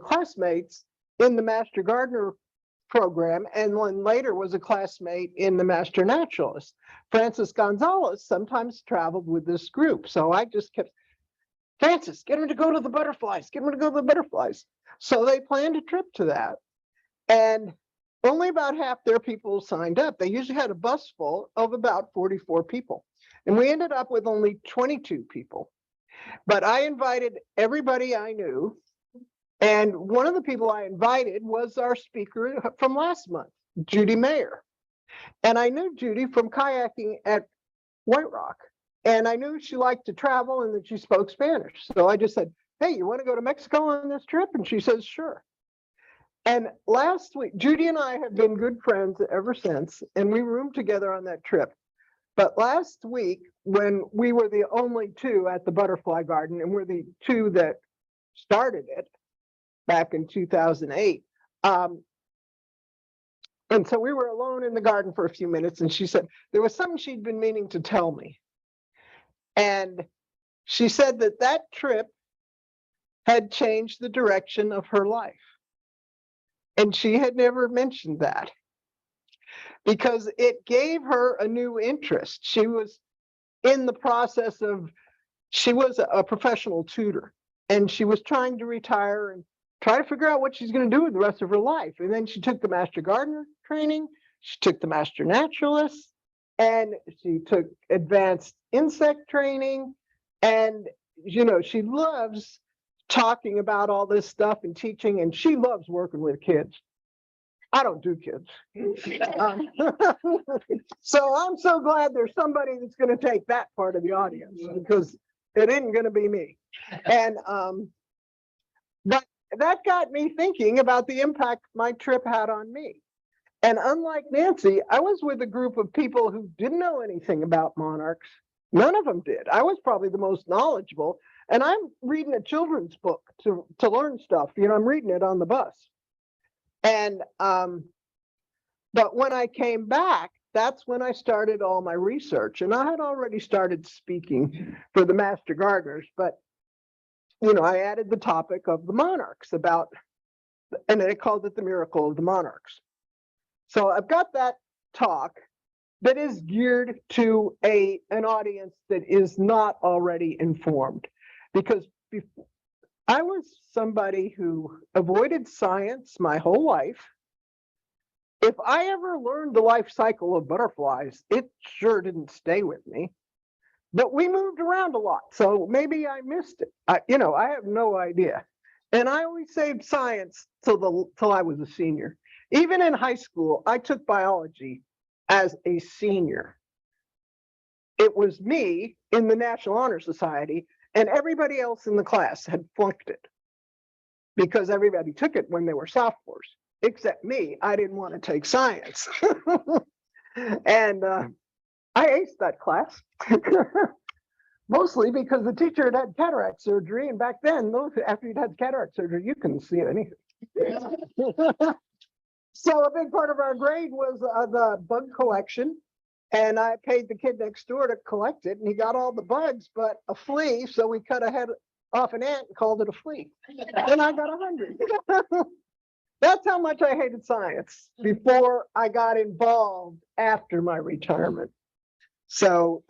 classmates in the Master Gardener program, and one later was a classmate in the Master Naturalist, Francis Gonzalez, sometimes traveled with this group. So I just kept, Francis, get him to go to the butterflies, get him to go to the butterflies. So they planned a trip to that. And only about half their people signed up. They usually had a bus full of about 44 people. And we ended up with only 22 people. But I invited everybody I knew. And one of the people I invited was our speaker from last month, Judy Mayer. And I knew Judy from kayaking at White Rock. And I knew she liked to travel and that she spoke Spanish. So I just said, hey, you want to go to Mexico on this trip? And she says, sure. And last week, Judy and I have been good friends ever since, and we roomed together on that trip. But last week, when we were the only 2 at the Butterfly Garden, and we're the 2 that started it back in 2008, and so we were alone in the garden for a few minutes, and she said there was something she'd been meaning to tell me. And she said that that trip had changed the direction of her life. And she had never mentioned that because it gave her a new interest. She was in the process of, she was a professional tutor and she was trying to retire and try to figure out what she's going to do with the rest of her life. And then she took the Master Gardener training, she took the Master Naturalist, and she took advanced insect training. And, you know, she loves talking about all this stuff and teaching, and she loves working with kids. I don't do kids. So I'm so glad there's somebody that's going to take that part of the audience because it isn't going to be me. And but that got me thinking about the impact my trip had on me. And unlike Nancy, I was with a group of people who didn't know anything about monarchs. None of them did. I was probably the most knowledgeable. And I'm reading a children's book to learn stuff. You know, I'm reading it on the bus. And but when I came back, that's when I started all my research. And I had already started speaking for the Master Gardeners, but you know, I added the topic of the monarchs about, and I called it the miracle of the monarchs. So I've got that talk that is geared to an audience that is not already informed, because I was somebody who avoided science my whole life. If I ever learned the life cycle of butterflies, it sure didn't stay with me. But we moved around a lot, so maybe I missed it. You know, I have no idea. And I always saved science till I was a senior. Even in high school, I took biology as a senior. It was me in the National Honor Society, and everybody else in the class had flunked it because everybody took it when they were sophomores, except me. I didn't want to take science. And I aced that class. Mostly because the teacher had had cataract surgery, and back then, after you'd had cataract surgery, you couldn't see anything. So a big part of our grade was the bug collection, and I paid the kid next door to collect it, and he got all the bugs but a flea, so we cut a head off an ant and called it a flea. And I got 100. That's how much I hated science before I got involved after my retirement. So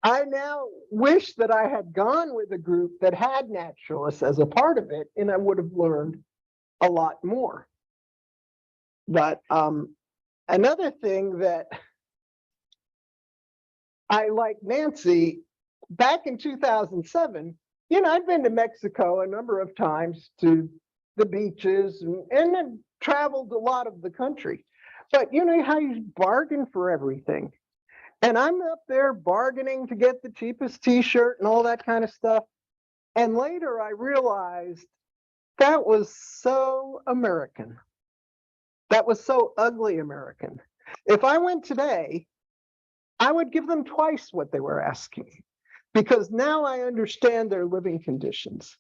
I now wish that I had gone with a group that had naturalists as a part of it, and I would have learned a lot more. But another thing that I, like Nancy, back in 2007, you know, I'd been to Mexico a number of times to the beaches and then traveled a lot of the country. But you know how you bargain for everything. And I'm up there bargaining to get the cheapest t-shirt and all that kind of stuff. And later I realized that was so American. That was so ugly American. If I went today, I would give them twice what they were asking, because now I understand their living conditions.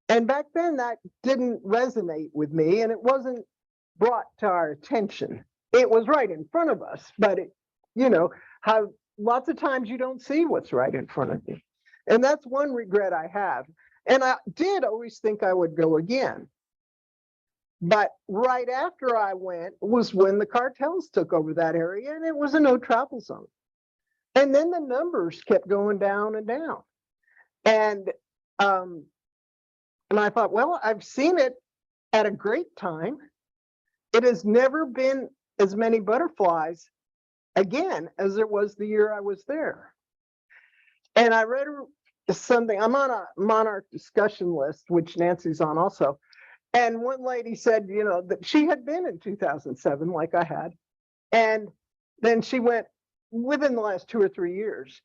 And back then that didn't resonate with me, and it wasn't brought to our attention. It was right in front of us, but it, you know, how lots of times you don't see what's right in front of you. And that's one regret I have. And I did always think I would go again. But right after I went was when the cartels took over that area, and it was a no travel zone. And then the numbers kept going down and down. And I thought, well, I've seen it at a great time. It has never been as many butterflies again as there was the year I was there. And I read something, I'm on a monarch discussion list, which Nancy's on also. And one lady said, you know, that she had been in 2007, like I had. And then she went within the last 2 or 3 years.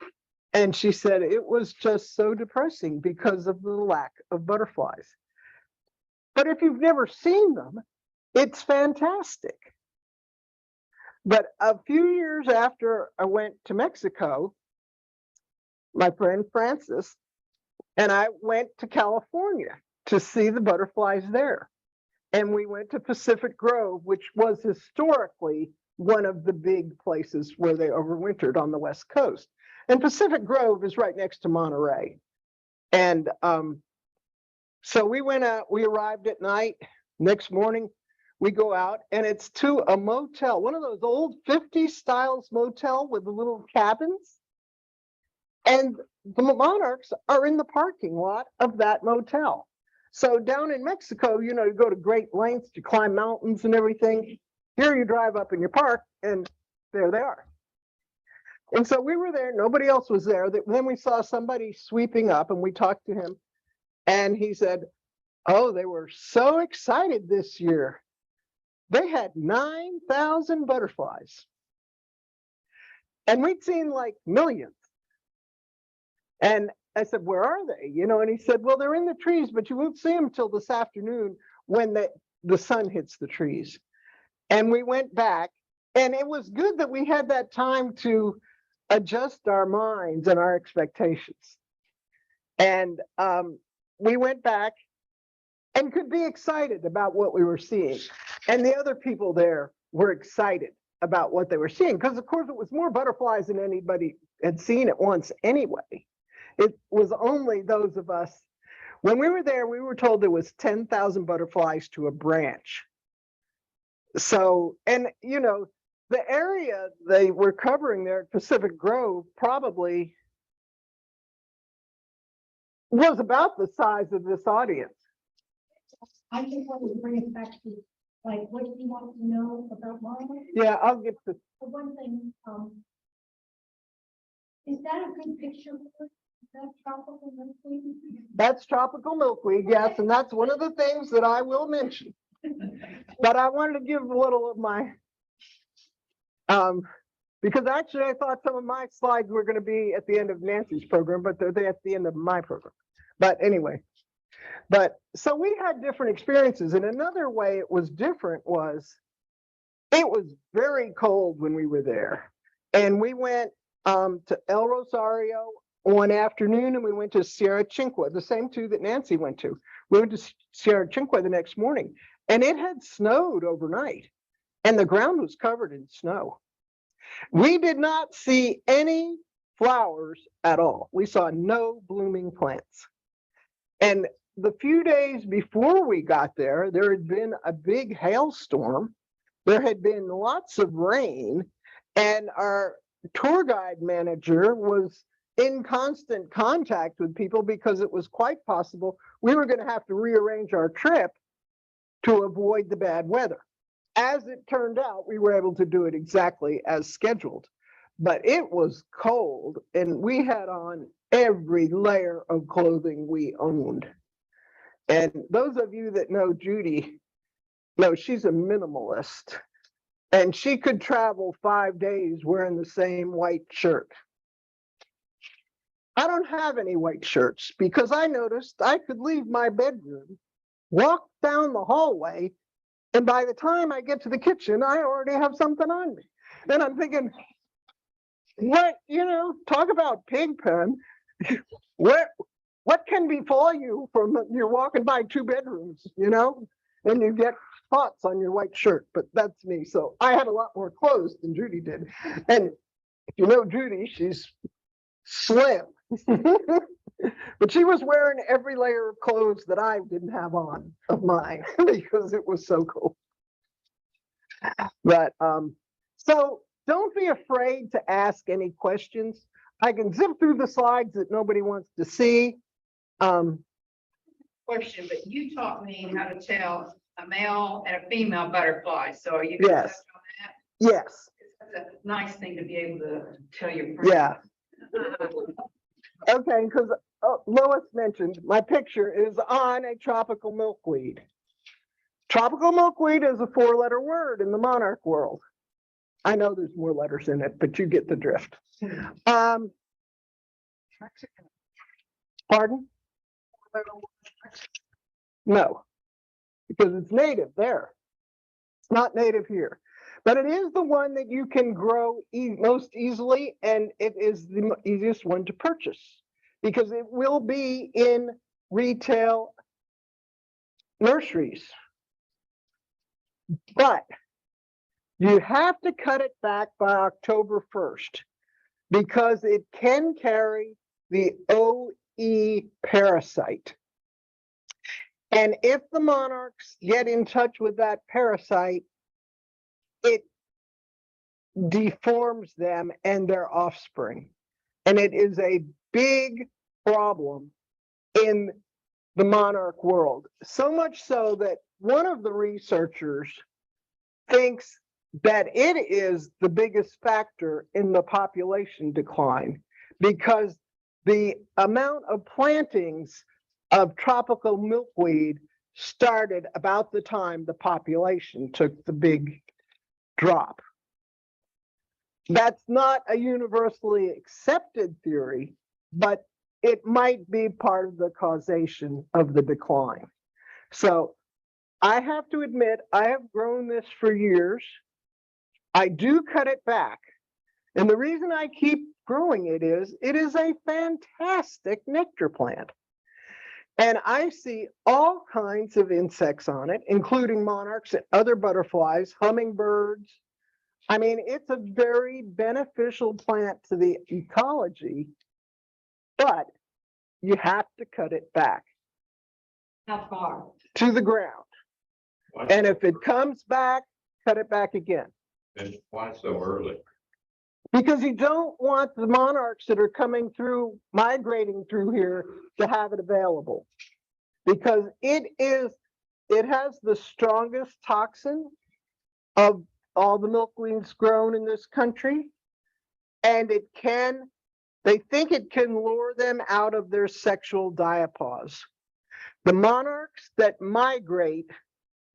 And she said it was just so depressing because of the lack of butterflies. But if you've never seen them, it's fantastic. But a few years after I went to Mexico, my friend Francis and I went to California to see the butterflies there. And we went to Pacific Grove, which was historically one of the big places where they overwintered on the West Coast. And Pacific Grove is right next to Monterey. And so we went out, we arrived at night. Next morning, we go out, and it's to a motel, one of those old 50s styles motel with the little cabins. And the monarchs are in the parking lot of that motel. So down in Mexico, you know, you go to great lengths to climb mountains and everything. Here you drive up in your park, and there they are. And so we were there, nobody else was there. Then we saw somebody sweeping up, and we talked to him, and he said, oh, they were so excited this year. They had 9,000 butterflies. And we'd seen like millions. And I said, where are they? You know, and he said, well, they're in the trees, but you won't see them till this afternoon when the sun hits the trees. And we went back, and it was good that we had that time to adjust our minds and our expectations. And we went back and could be excited about what we were seeing. And the other people there were excited about what they were seeing, because of course it was more butterflies than anybody had seen at once anyway. It was only those of us. When we were there, we were told there was 10,000 butterflies to a branch. So, and you know, the area they were covering there at Pacific Grove probably was about the size of this audience. I just want to bring it back to, like, what do you want to know about monarchs? Yeah, I'll get to. For one thing, is that a good picture? That's tropical milkweed, yes, and that's one of the things that I will mention. But I wanted to give a little of my, because actually I thought some of my slides were going to be at the end of Nancy's program, but they're at the end of my program. But anyway, so we had different experiences, and another way it was different was it was very cold when we were there, and we went to El Rosario one afternoon, and we went to Sierra Chinqua, the same two that Nancy went to. We went to Sierra Chinqua the next morning, and it had snowed overnight, and the ground was covered in snow. We did not see any flowers at all. We saw no blooming plants. And the few days before we got there, there had been a big hailstorm. There had been lots of rain, and our tour guide manager was in constant contact with people because it was quite possible we were going to have to rearrange our trip to avoid the bad weather. As it turned out, we were able to do it exactly as scheduled, but it was cold, and we had on every layer of clothing we owned. And those of you that know Judy know she's a minimalist, and she could travel 5 days wearing the same white shirt. I don't have any white shirts because I noticed I could leave my bedroom, walk down the hallway, and by the time I get to the kitchen, I already have something on me. Then I'm thinking, what, talk about pig pen. What can befall you from you're walking by 2 bedrooms, and you get spots on your white shirt, but that's me. So I had a lot more clothes than Judy did. And if you know Judy, she's slim. But she was wearing every layer of clothes that I didn't have on of mine because it was so cold. But so don't be afraid to ask any questions. I can zip through the slides that nobody wants to see. Question, but you taught me how to tell a male and a female butterfly, so are you? Yes. On that? Yes. That's a nice thing to be able to tell your friends. Yeah. Okay, because Lois mentioned my picture is on a tropical milkweed. Tropical milkweed is a 4-letter word in the monarch world. I know there's more letters in it, but you get the drift. Pardon? No, because it's native there. It's not native here, but it is the one that you can grow most easily, and it is the easiest one to purchase because it will be in retail nurseries. But you have to cut it back by October 1st because it can carry the OE parasite. And if the monarchs get in touch with that parasite, it deforms them and their offspring. And it is a big problem in the monarch world. So much so that one of the researchers thinks that it is the biggest factor in the population decline because the amount of plantings of tropical milkweed started about the time the population took the big drop. That's not a universally accepted theory, but it might be part of the causation of the decline. So I have to admit, I have grown this for years. I do cut it back. And the reason I keep growing it is a fantastic nectar plant. And I see all kinds of insects on it, including monarchs and other butterflies, hummingbirds. I mean, it's a very beneficial plant to the ecology, but you have to cut it back. How far? To the ground. And if it comes back, cut it back again. And why so early? Because you don't want the monarchs that are coming through, migrating through here to have it available. Because it has the strongest toxin of all the milkweeds grown in this country. And it can They think it can lure them out of their sexual diapause. The monarchs that migrate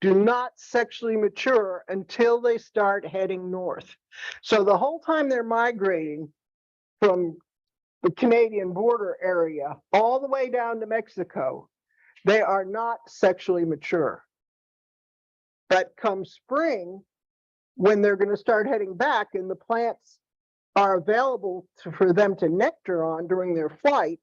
do not sexually mature until they start heading north. So the whole time they're migrating from the Canadian border area all the way down to Mexico, they are not sexually mature. But come spring, when they're going to start heading back and the plants are available for them to nectar on during their flight,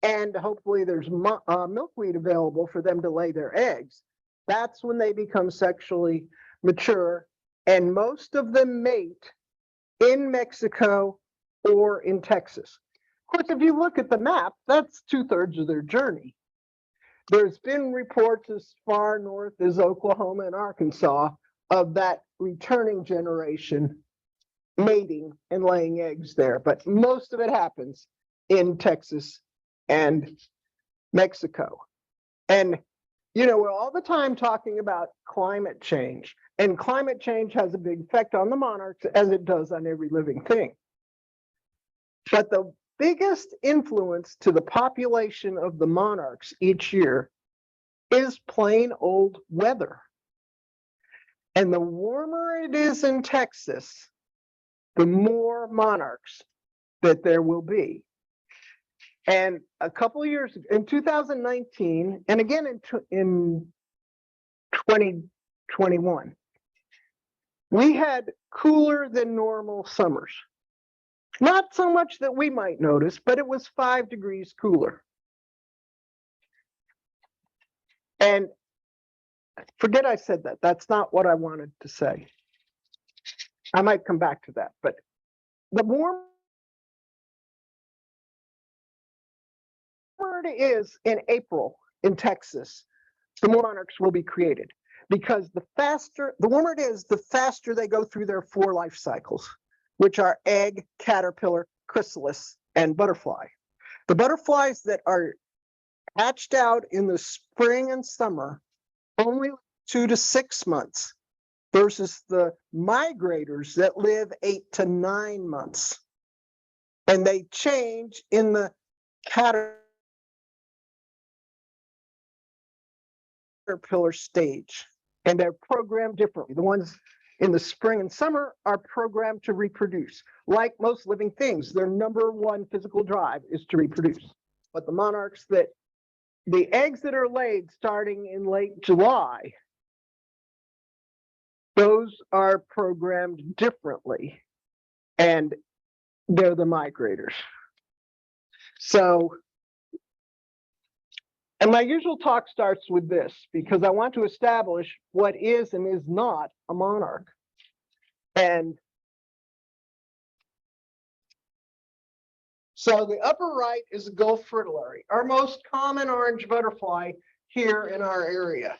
and hopefully there's milkweed available for them to lay their eggs, that's when they become sexually mature, and most of them mate in Mexico or in Texas. Of course, if you look at the map, that's 2/3 of their journey. There's been reports as far north as Oklahoma and Arkansas of that returning generation mating and laying eggs there, but most of it happens in Texas and Mexico. And you know, we're all the time talking about climate change, and climate change has a big effect on the monarchs as it does on every living thing. But the biggest influence to the population of the monarchs each year is plain old weather. And the warmer it is in Texas, the more monarchs that there will be. And a couple of years in 2019, and again in 2021, we had cooler than normal summers. Not so much that we might notice, but it was 5 degrees cooler. And forget I said that. That's not what I wanted to say. I might come back to that, but the warmer it is in April in Texas, the more monarchs will be created, because the warmer it is, the faster they go through their 4 life cycles, which are egg, caterpillar, chrysalis, and butterfly. The butterflies that are hatched out in the spring and summer only 2 to 6 months versus the migrators that live 8 to 9 months. And they change in the caterpillar stage, and they're programmed differently. The ones in the spring and summer are programmed to reproduce. Like most living things, their number 1 physical drive is to reproduce. But the monarchs the eggs that are laid starting in late July, those are programmed differently, and they're the migrators. So, and my usual talk starts with this, because I want to establish what is and is not a monarch. And so the upper right is a Gulf fritillary, our most common orange butterfly here in our area.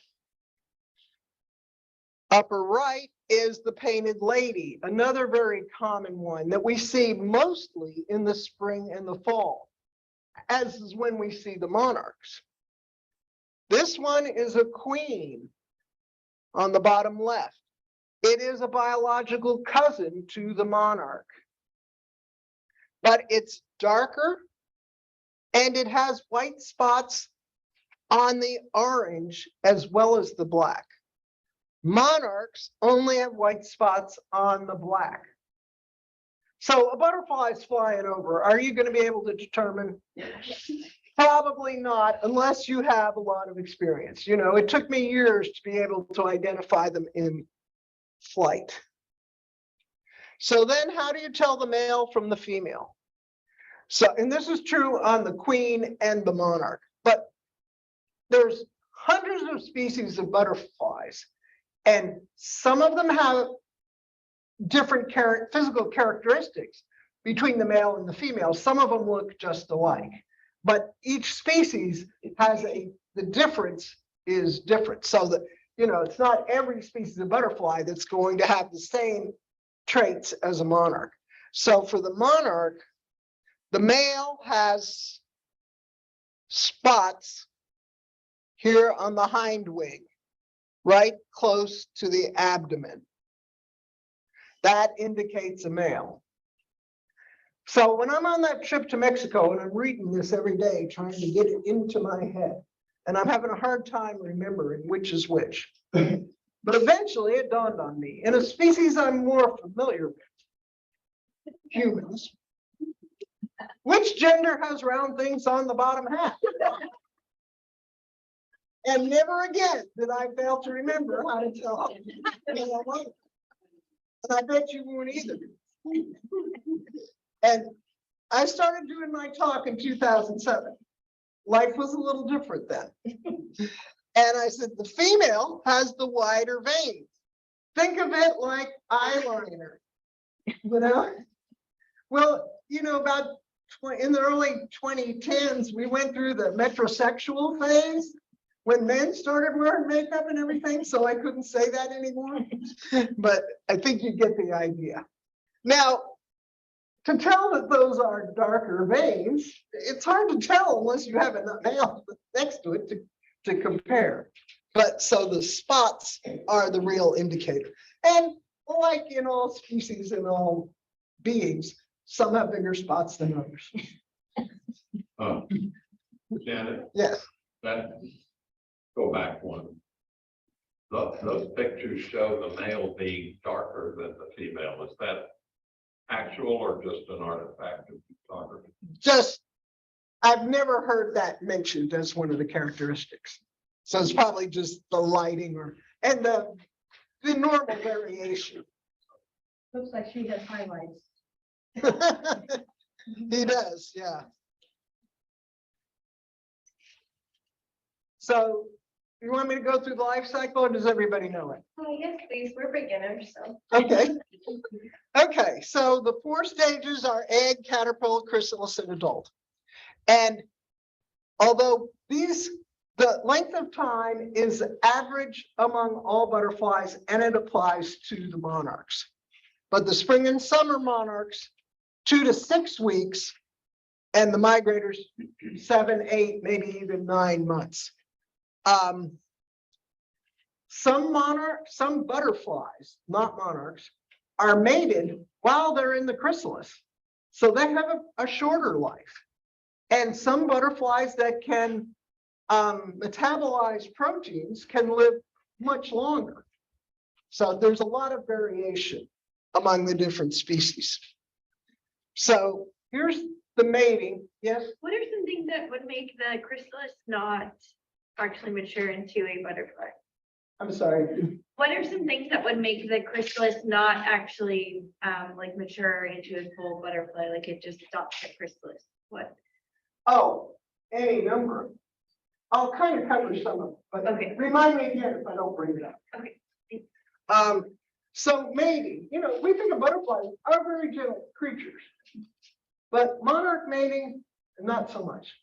Upper right is the painted lady, another very common one that we see mostly in the spring and the fall, as is when we see the monarchs. This one is a queen on the bottom left. It is a biological cousin to the monarch, but it's darker and it has white spots on the orange as well as the black. Monarchs only have white spots on the black. So a butterfly is flying over. Are you going to be able to determine? Probably not, unless you have a lot of experience. You know, it took me years to be able to identify them in flight. So then how do you tell the male from the female? So, and this is true on the queen and the monarch, but there's hundreds of species of butterflies, and some of them have different physical characteristics between the male and the female. Some of them look just alike, but each species has the difference is different. So that, you know, it's not every species of butterfly that's going to have the same traits as a monarch. So for the monarch, the male has spots here on the hind wing, right close to the abdomen. That indicates a male. So when I'm on that trip to Mexico and I'm reading this every day, trying to get it into my head, and I'm having a hard time remembering which is which. But eventually it dawned on me, in a species I'm more familiar with, humans, which gender has round things on the bottom half? And never again did I fail to remember how to tell. And I bet you won't either. And I started doing my talk in 2007. Life was a little different then. And I said, the female has the wider veins. Think of it like eyeliner, you know? Well, you know, in the early 2010s, we went through the metrosexual phase when men started wearing makeup and everything. So I couldn't say that anymore, but I think you get the idea. Now, to tell that those are darker veins, it's hard to tell unless you have a male next to it to compare. But so the spots are the real indicator. And like in all species and all beings, some have bigger spots than others. Oh, Janet, Yes. Go back one. Those pictures show the male being darker than the female. Is that actual or just an artifact of photography? Just, I've never heard that mentioned as one of the characteristics. So it's probably just the lighting and the normal variation. Looks like she has highlights. He does, yeah. So you want me to go through the life cycle or does everybody know it? Oh, yes, please. We're beginners, so. Okay. Okay, so the 4 stages are egg, caterpillar, chrysalis, and adult. And although the length of time is average among all butterflies and it applies to the monarchs. But the spring and summer monarchs, 2 to 6 weeks, and the migrators, 7, 8, maybe even 9 months. Some butterflies, not monarchs, are mated while they're in the chrysalis. So they have a shorter life. And some butterflies that can metabolize proteins can live much longer. So there's a lot of variation among the different species. So here's the mating. Yes. What are some things that would make the chrysalis not actually mature into a butterfly? I'm sorry. What are some things that would make the chrysalis not actually like mature into a full butterfly? Like it just stops at chrysalis? What? Oh, any number. I'll kind of cover some of it, but Okay. remind me again if I don't bring it up. Okay. So mating, you know, we think of butterflies are very gentle creatures, but monarch mating, not so much.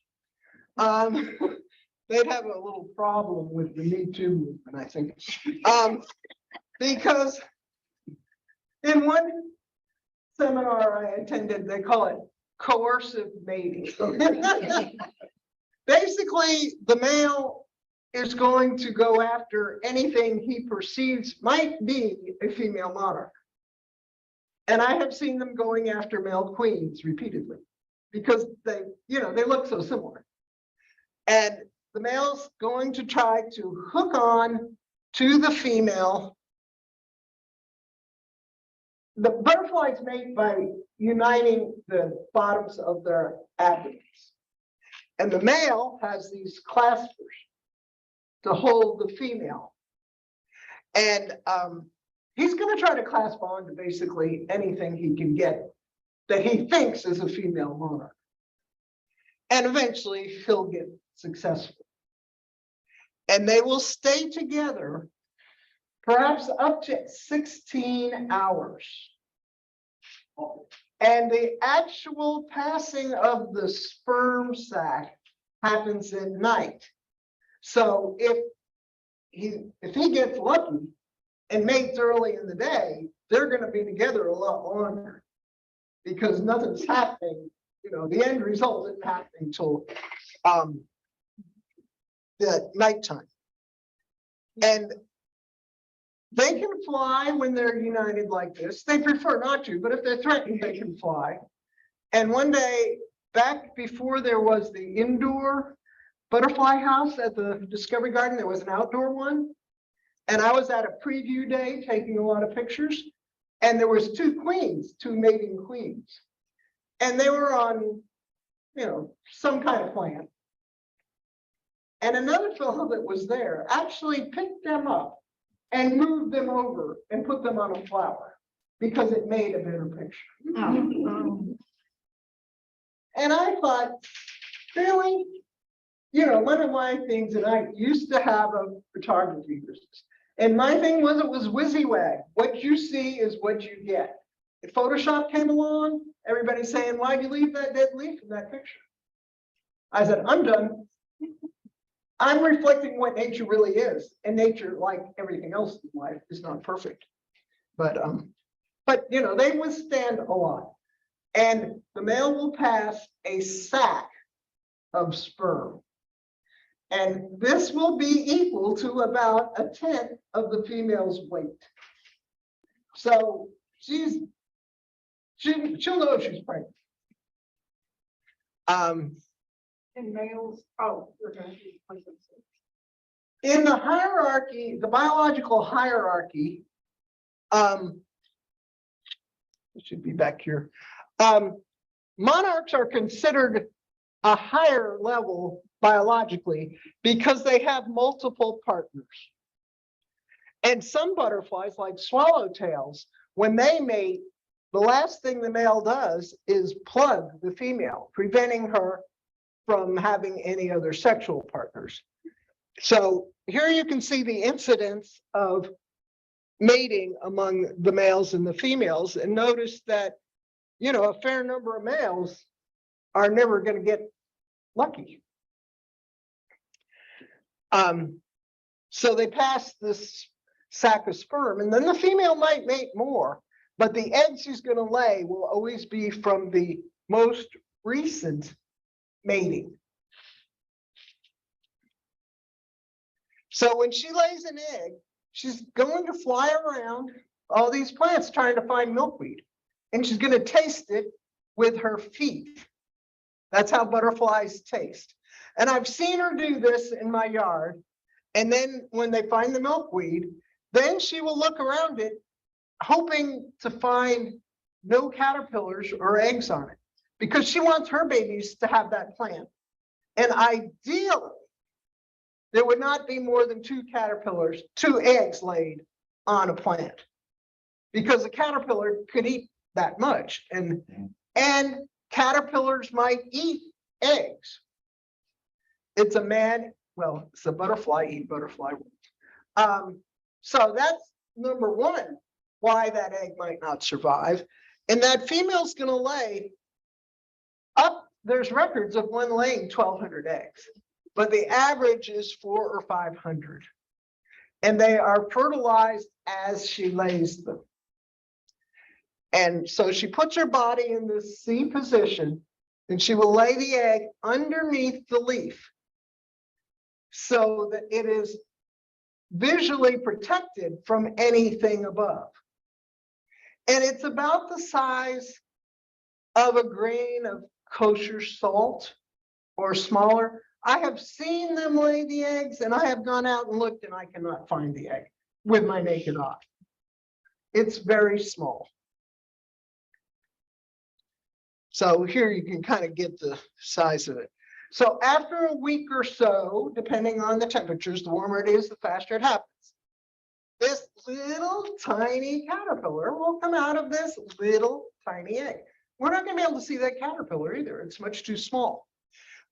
They'd have a little problem with the Me Too movement, I think. Because in one seminar I attended, they call it coercive mating. Basically, the male is going to go after anything he perceives might be a female monarch. And I have seen them going after male queens repeatedly because they look so similar. And the male's going to try to hook on to the female. The butterflies mate by uniting the bottoms of their abdomens. And the male has these claspers to hold the female. And he's going to try to clasp on to basically anything he can get that he thinks is a female monarch. And eventually he'll get successful. And they will stay together perhaps up to 16 hours. And the actual passing of the sperm sac happens at night. So if he gets lucky and mates early in the day, they're going to be together a lot longer because nothing's happening. You know, the end result isn't happening until the nighttime. And they can fly when they're united like this. They prefer not to, but if they're threatened, they can fly. And one day, back before there was the indoor butterfly house at the Discovery Garden, there was an outdoor one. And I was at a preview day taking a lot of pictures. And there was two mating queens. And they were on, some kind of plant. And another fellow that was there actually picked them up and moved them over and put them on a flower because it made a better picture. And I thought, really? One of my things, and I used to have a photography business. And my thing was, it was WYSIWAG. What you see is what you get. If Photoshop came along, everybody's saying, why'd you leave that dead leaf in that picture? I said, I'm done. I'm reflecting what nature really is. And nature, like everything else in life, is not perfect. But they withstand a lot. And the male will pass a sac of sperm. And this will be equal to about 1/10 of the female's weight. So she'll know she's pregnant. And males, we're gonna be. In the hierarchy, the biological hierarchy, it should be back here. Monarchs are considered a higher level biologically because they have multiple partners. And some butterflies, like swallowtails, when they mate, the last thing the male does is plug the female, preventing her from having any other sexual partners. So here you can see the incidence of mating among the males and the females, and notice that, a fair number of males are never going to get lucky. So they pass this sac of sperm, and then the female might mate more, but the eggs she's going to lay will always be from the most recent mating. So when she lays an egg, she's going to fly around all these plants trying to find milkweed, and she's going to taste it with her feet. That's how butterflies taste. And I've seen her do this in my yard. And then when they find the milkweed, then she will look around it, hoping to find no caterpillars or eggs on it, because she wants her babies to have that plant. And ideally, there would not be more than 2 eggs laid on a plant, because a caterpillar could eat that much. And caterpillars might eat eggs. It's a butterfly eat butterfly. So that's number one, why that egg might not survive. And that female's going to lay up, there's records of one laying 1,200 eggs, but the average is 400 or 500. And they are fertilized as she lays them. And so she puts her body in this C position, and she will lay the egg underneath the leaf so that it is visually protected from anything above. And it's about the size of a grain of kosher salt or smaller. I have seen them lay the eggs, and I have gone out and looked, and I cannot find the egg with my naked eye. It's very small. So here you can kind of get the size of it. So after a week or so, depending on the temperatures, the warmer it is, the faster it happens. This little tiny caterpillar will come out of this little tiny egg. We're not going to be able to see that caterpillar either. It's much too small.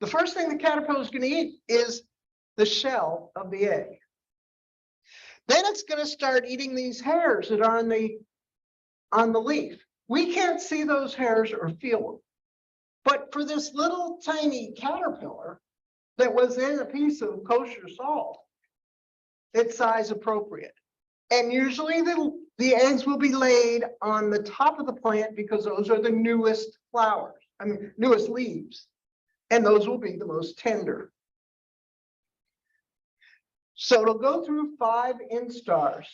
The first thing the caterpillar is going to eat is the shell of the egg. Then it's going to start eating these hairs that are on the leaf. We can't see those hairs or feel them. But for this little tiny caterpillar that was in a piece of kosher salt, it's size appropriate. And usually the eggs will be laid on the top of the plant because those are the newest newest leaves. And those will be the most tender. So it'll go through 5 instars.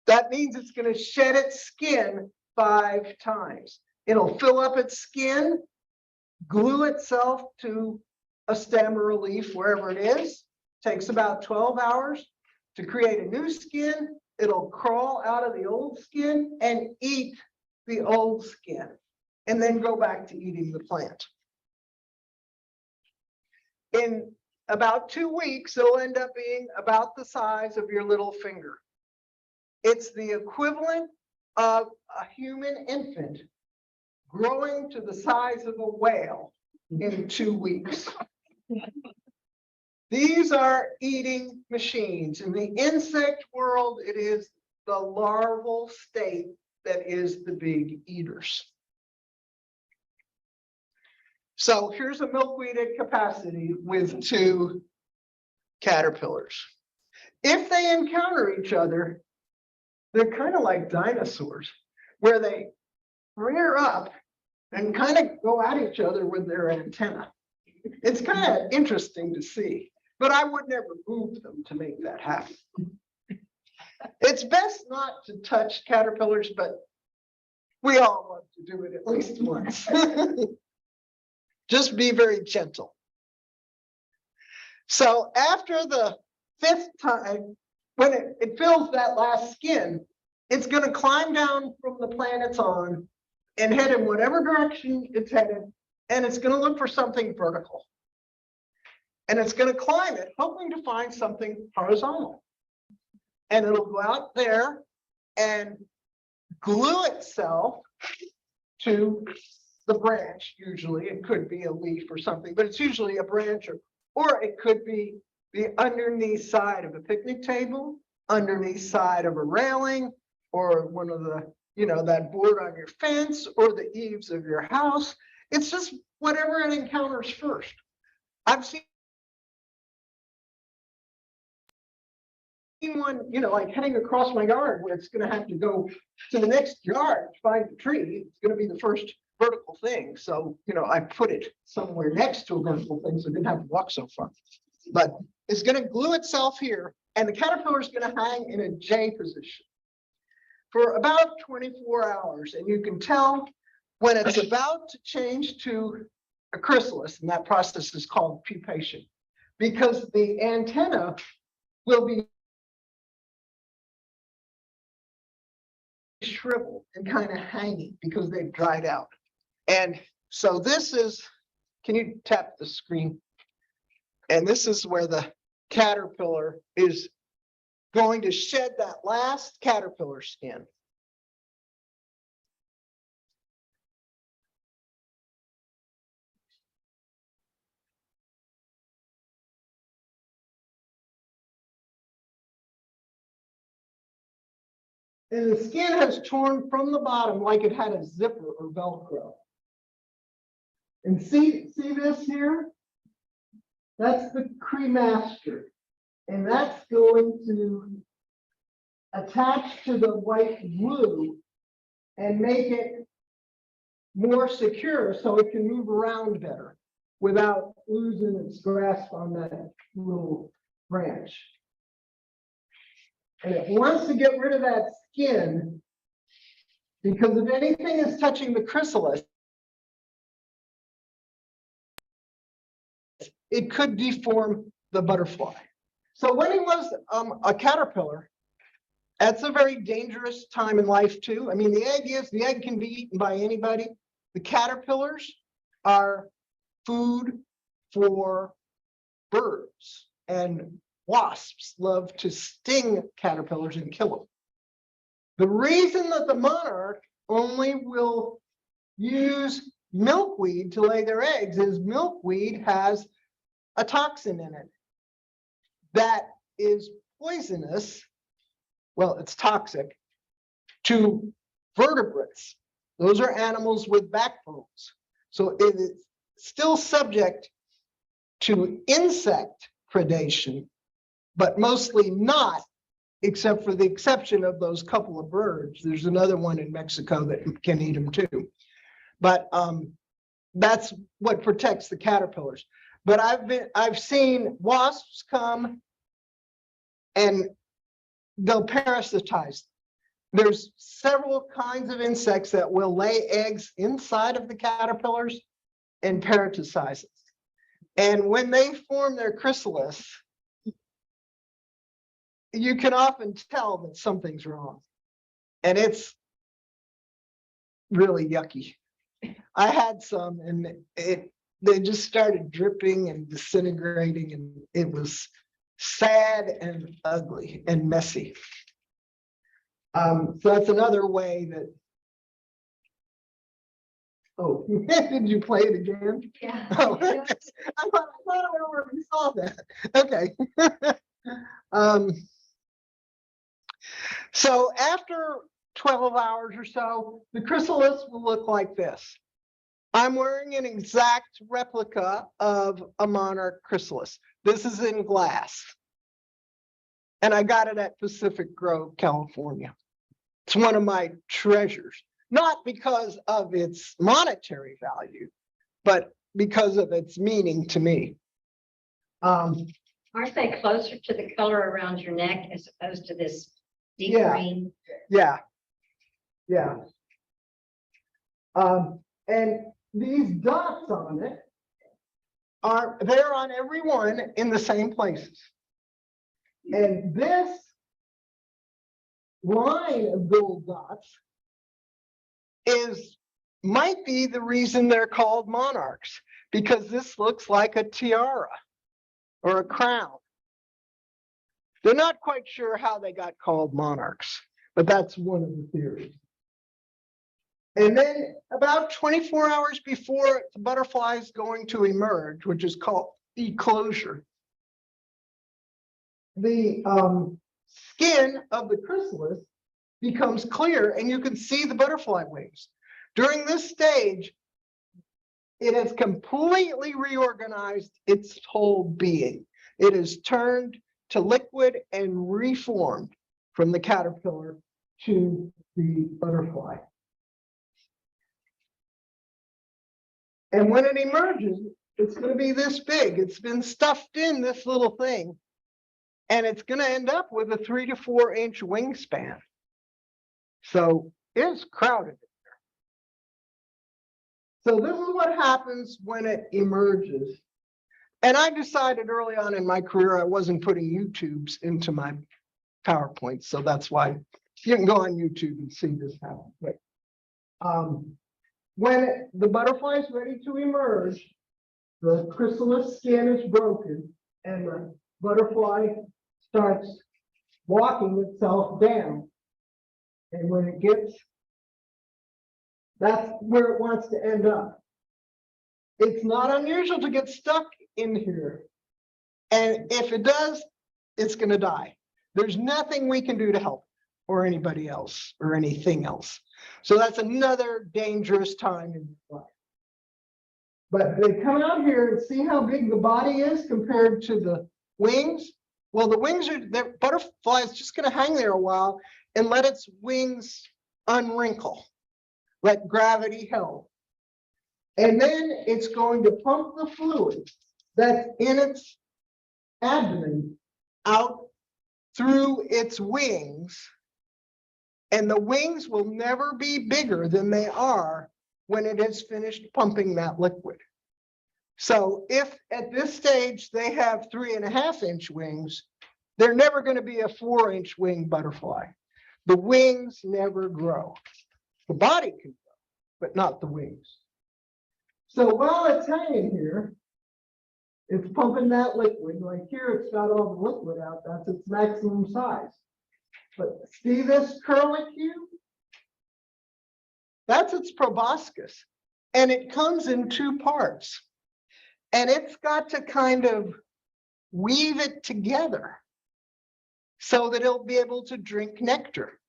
That means it's going to shed its skin 5 times. It'll fill up its skin, glue itself to a stem or a leaf, wherever it is. Takes about 12 hours to create a new skin. It'll crawl out of the old skin and eat the old skin, and then go back to eating the plant. In about 2 weeks, it'll end up being about the size of your little finger. It's the equivalent of a human infant growing to the size of a whale in 2 weeks. These are eating machines. In the insect world, it is the larval state that is the big eaters. So here's a milkweed at capacity with 2 caterpillars. If they encounter each other, they're kind of like dinosaurs, where they rear up and kind of go at each other with their antenna. It's kind of interesting to see, but I would never move them to make that happen. It's best not to touch caterpillars, but we all love to do it at least once. Just be very gentle. So after the 5th time, when it fills that last skin, it's going to climb down from the plant it's on and head in whatever direction it's headed, and it's going to look for something vertical. And it's going to climb it, hoping to find something horizontal. And it'll go out there and glue itself to the branch. Usually it could be a leaf or something, but it's usually a branch, or it could be the underneath side of a picnic table, underneath side of a railing, or one of the, that board on your fence, or the eaves of your house. It's just whatever it encounters first. I've seen one, like heading across my yard, where it's going to have to go to the next yard to find the tree. It's going to be the first vertical thing. So, I put it somewhere next to a vertical thing, so I didn't have to walk so far. But it's going to glue itself here, and the caterpillar is going to hang in a J position for about 24 hours. And you can tell when it's about to change to a chrysalis, and that process is called pupation, because the antenna will be shriveled and kind of hanging because they've dried out. And so this is, can you tap the screen? And this is where the caterpillar is going to shed that last caterpillar skin. And the skin has torn from the bottom like it had a zipper or Velcro. And see this here? That's the cremaster. And that's going to attach to the white glue and make it more secure so it can move around better without losing its grasp on that little branch. And it wants to get rid of that skin, because if anything is touching the chrysalis, it could deform the butterfly. So when he was a caterpillar, that's a very dangerous time in life too. I mean, the egg can be eaten by anybody. The caterpillars are food for birds, and wasps love to sting caterpillars and kill them. The reason that the monarch only will use milkweed to lay their eggs is milkweed has a toxin in it that is poisonous. Well, it's toxic to vertebrates. Those are animals with backbones. So it is still subject to insect predation, but mostly not, except for the exception of those couple of birds. There's another one in Mexico that can eat them too. But that's what protects the caterpillars. But I've seen wasps come and they'll parasitize. there's several kinds of insects that will lay eggs inside of the caterpillars and parasitizes. And when they form their chrysalis, you can often tell that something's wrong. And it's really yucky. I had some and they just started dripping and disintegrating, and it was sad and ugly and messy. So that's another way that. Oh, did you play it again? Yeah. Oh, I thought I already saw that. Okay. So after 12 hours or so, the chrysalis will look like this. I'm wearing an exact replica of a monarch chrysalis. This is in glass. And I got it at Pacific Grove, California. It's one of my treasures, not because of its monetary value, but because of its meaning to me. Aren't they closer to the color around your neck as opposed to this deep Yeah. green? Yeah. Yeah. And these dots on it they're on every one in the same places. And this line of gold dots might be the reason they're called monarchs, because this looks like a tiara or a crown. They're not quite sure how they got called monarchs, but that's one of the theories. And then about 24 hours before the butterfly is going to emerge, which is called eclosure, the skin of the chrysalis becomes clear and you can see the butterfly wings. During this stage, it has completely reorganized its whole being. It is turned to liquid and reformed from the caterpillar to the butterfly. And when it emerges, it's going to be this big. It's been stuffed in this little thing. And it's going to end up with a 3 to 4 inch wingspan. So it's crowded. So this is what happens when it emerges. And I decided early on in my career, I wasn't putting YouTubes into my PowerPoint. So that's why you can go on YouTube and see this happen. But, when the butterfly is ready to emerge, the chrysalis skin is broken and the butterfly starts walking itself down. And when it gets, that's where it wants to end up. It's not unusual to get stuck in here. And if it does, it's going to die. There's nothing we can do to help or anybody else or anything else. So that's another dangerous time in life. But they come out here and see how big the body is compared to the wings. Well, the wings are, the butterfly is just going to hang there a while and let its wings unwrinkle, let gravity help. And then it's going to pump the fluid that's in its abdomen out through its wings. And the wings will never be bigger than they are when it has finished pumping that liquid. So if at this stage they have 3.5 inch wings, they're never going to be a 4 inch wing butterfly. The wings never grow. The body can grow, but not the wings. So while it's hanging here, it's pumping that liquid. Like here, it's got all the liquid out. That's its maximum size. But see this curlicue? That's its proboscis. And it comes in 2 parts. And it's got to kind of weave it together so that it'll be able to drink nectar.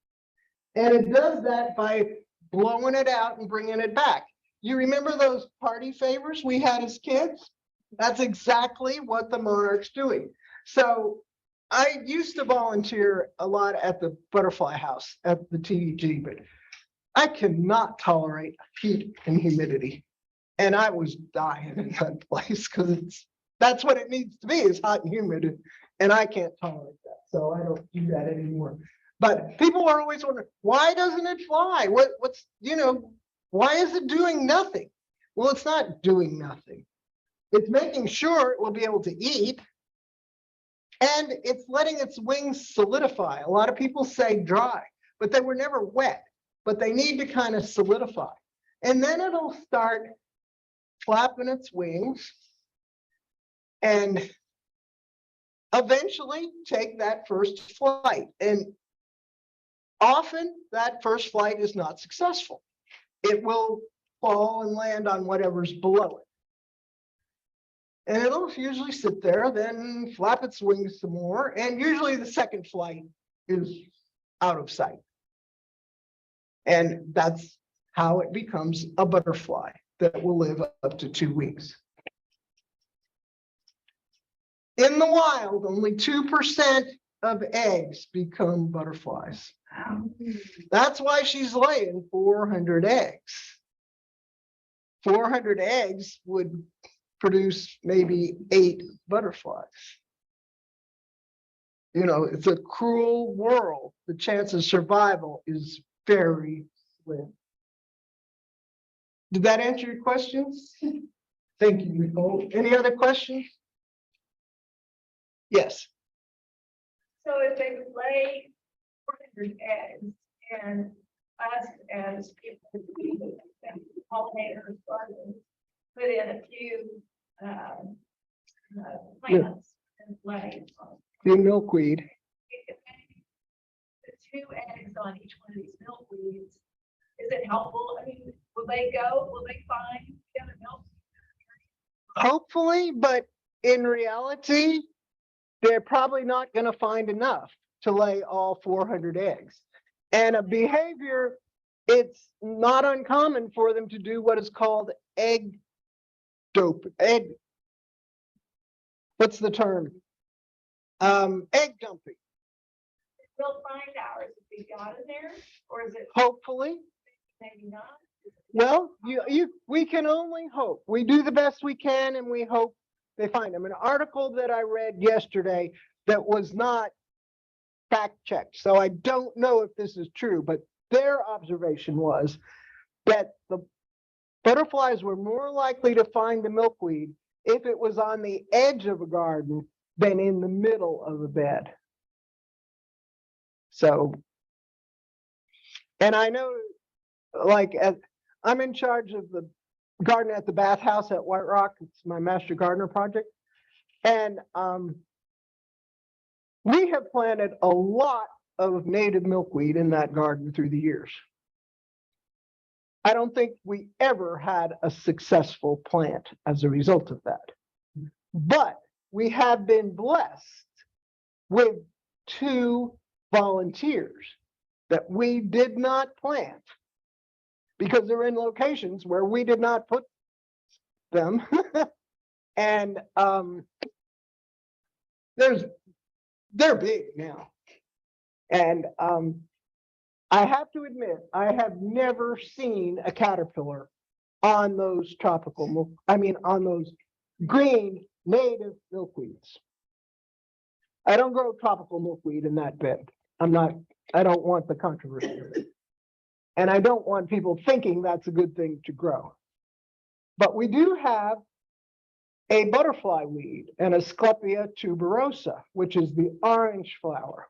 And it does that by blowing it out and bringing it back. You remember those party favors we had as kids? That's exactly what the monarch's doing. So I used to volunteer a lot at the butterfly house at the TDG, but I cannot tolerate heat and humidity. And I was dying in that place because that's what it needs to be, is hot and humid. And I can't tolerate that. So I don't do that anymore. But people are always wondering, why doesn't it fly? What's, why is it doing nothing? Well, it's not doing nothing. It's making sure it will be able to eat. And it's letting its wings solidify. A lot of people say dry, but they were never wet, but they need to kind of solidify. And then it'll start flapping its wings and eventually take that first flight. And often that first flight is not successful. It will fall and land on whatever's below it. And it'll usually sit there, then flap its wings some more, and usually the second flight is out of sight. And that's how it becomes a butterfly that will live up to 2 weeks. In the wild, only 2% of eggs become butterflies. That's why she's laying 400 eggs. 400 eggs would produce maybe 8 butterflies. It's a cruel world. The chance of survival is very slim. Did that answer your questions? Thank you, Nicole. Any other questions? Yes. So if they would lay 400 eggs and us as people, pollinators, gardeners, put in a few plants and lay. The milkweed. The 2 eggs on each one of these milkweeds, is it helpful? I mean, will they go? Will they find the other milk? Hopefully, but in reality, they're probably not going to find enough to lay all 400 eggs. And a behavior, it's not uncommon for them to do what is called egg what's the term? Egg dumping. We'll find ours if we got in there, or is it Hopefully. maybe not? Well, we can only hope. We do the best we can, and we hope they find them. An article that I read yesterday that was not fact checked, so I don't know if this is true, but their observation was that the butterflies were more likely to find the milkweed if it was on the edge of a garden than in the middle of a bed. So, and I know, I'm in charge of the garden at the bathhouse at White Rock. It's my master gardener project. And we have planted a lot of native milkweed in that garden through the years. I don't think we ever had a successful plant as a result of that. But we have been blessed with 2 volunteers that we did not plant because they're in locations where we did not put them. And they're big now. And I have to admit, I have never seen a caterpillar on those on those green native milkweeds. I don't grow tropical milkweed in that bed. I don't want the controversy. And I don't want people thinking that's a good thing to grow. But we do have a butterfly weed, and Asclepia tuberosa, which is the orange flower.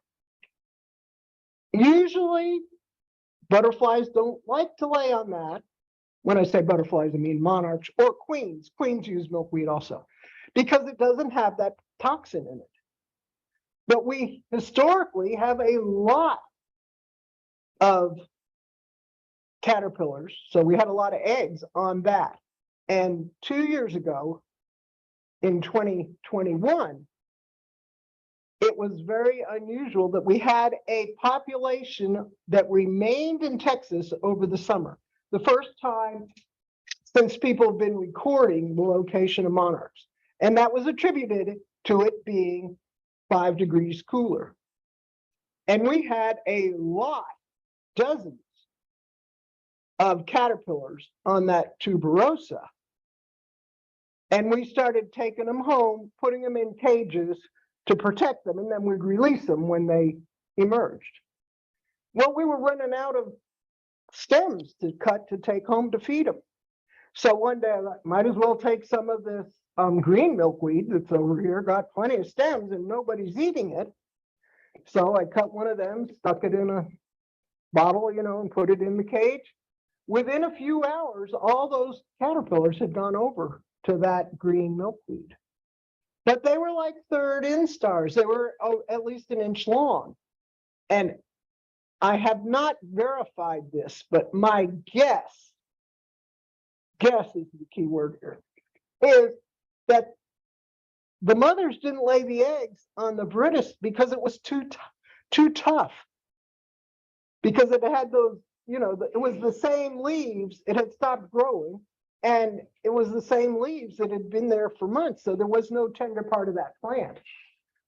Usually, butterflies don't like to lay on that. When I say butterflies, I mean monarchs or queens. Queens use milkweed also, because it doesn't have that toxin in it. But we historically have a lot of caterpillars, so we had a lot of eggs on that. And 2 years ago, in 2021, it was very unusual that we had a population that remained in Texas over the summer. The first time since people have been recording the location of monarchs. And that was attributed to it being 5 degrees cooler. And we had a lot, dozens of caterpillars on that tuberosa. And we started taking them home, putting them in cages to protect them, and then we'd release them when they emerged. Well, we were running out of stems to cut to take home to feed them. So one day I thought, might as well take some of this green milkweed that's over here, got plenty of stems and nobody's eating it. So I cut one of them, stuck it in a bottle, and put it in the cage. Within a few hours, all those caterpillars had gone over to that green milkweed. But they were like third instars. They were at least an inch long. And I have not verified this, but my guess is the key word here, is that the mothers didn't lay the eggs on the British because it was too tough. Because it had those, it was the same leaves, it had stopped growing, and it was the same leaves that had been there for months, so there was no tender part of that plant.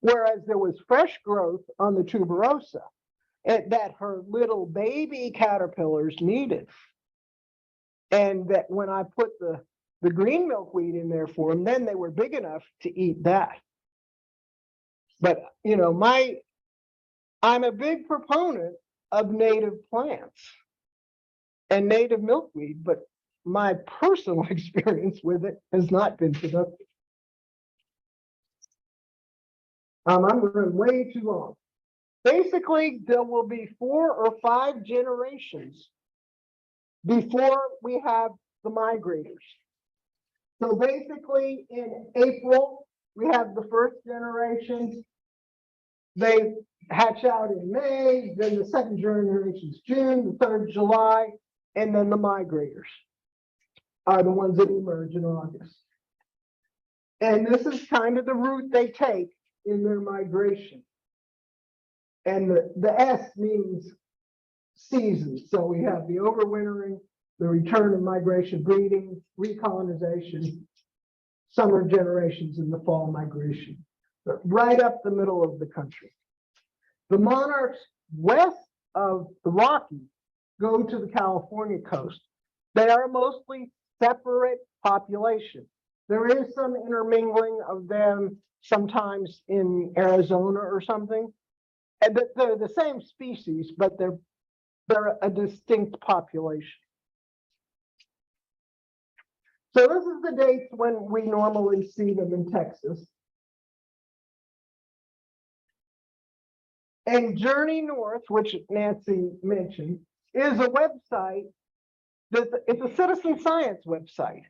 Whereas there was fresh growth on the tuberosa that her little baby caterpillars needed. And that when I put the green milkweed in there for them, then they were big enough to eat that. But, I'm a big proponent of native plants and native milkweed, but my personal experience with it has not been productive. I'm running way too long. Basically, there will be 4 or 5 generations before we have the migrators. So basically, in April, we have the first generation. They hatch out in May, then the second generation is June, the third July, and then the migrators are the ones that emerge in August. And this is kind of the route they take in their migration. And the S means seasons. So we have the overwintering, the return of migration, breeding, recolonization, summer generations, and the fall migration. But right up the middle of the country. The monarchs west of the Rockies go to the California coast. They are mostly separate populations. There is some intermingling of them sometimes in Arizona or something. And they're the same species, but they're a distinct population. So this is the dates when we normally see them in Texas. And Journey North, which Nancy mentioned, is a website it's a citizen science website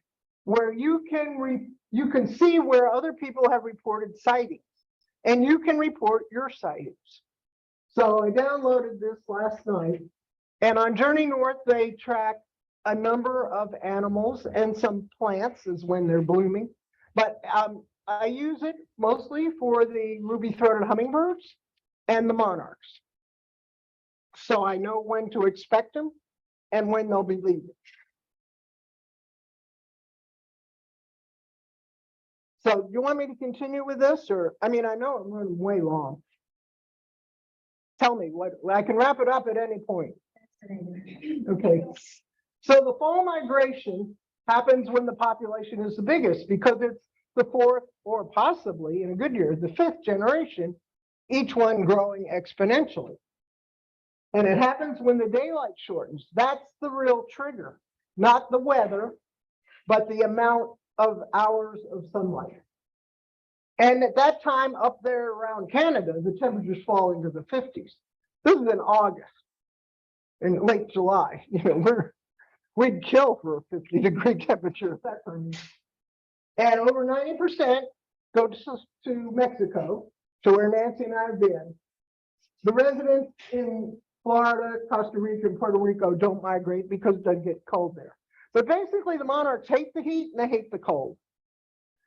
where you can see where other people have reported sightings, and you can report your sightings. So I downloaded this last night, and on Journey North, they track a number of animals and some plants is when they're blooming. But I use it mostly for the ruby-throated hummingbirds and the monarchs. So I know when to expect them and when they'll be leaving. So do you want me to continue with this, or, I mean, I know I'm running way long. Tell me what, I can wrap it up at any point. Okay. So the fall migration happens when the population is the biggest because it's the 4th or possibly in a good year, the 5th generation, each one growing exponentially. And it happens when the daylight shortens. That's the real trigger, not the weather, but the amount of hours of sunlight. And at that time up there around Canada, the temperatures fall into the 50s. This is in August, in late July. We'd kill for a 50-degree temperature at that time. And over 90% go to Mexico, to where Nancy and I have been. The residents in Florida, Costa Rica, and Puerto Rico don't migrate because it doesn't get cold there. But basically, the monarchs hate the heat and they hate the cold.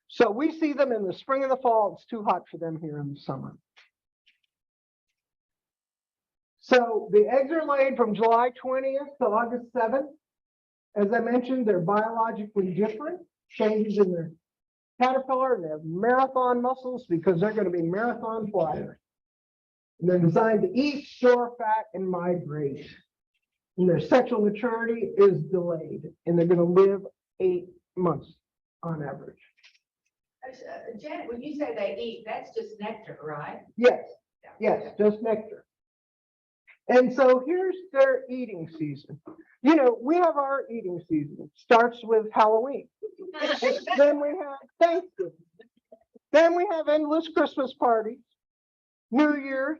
So we see them in the spring and the fall. It's too hot for them here in the summer. So the eggs are laid from July 20th to August 7th. As I mentioned, they're biologically different, changes in their caterpillar, and they have marathon muscles because they're going to be marathon flyers. And they're designed to eat, store fat, and migrate. And their sexual maturity is delayed, and they're going to live 8 months on average. Janet, when you say they eat, that's just nectar, right? Yes, yes, just nectar. And so here's their eating season. You know, we have our eating season. Starts with Halloween. Then we have Thanksgiving. Then we have endless Christmas parties, New Year's,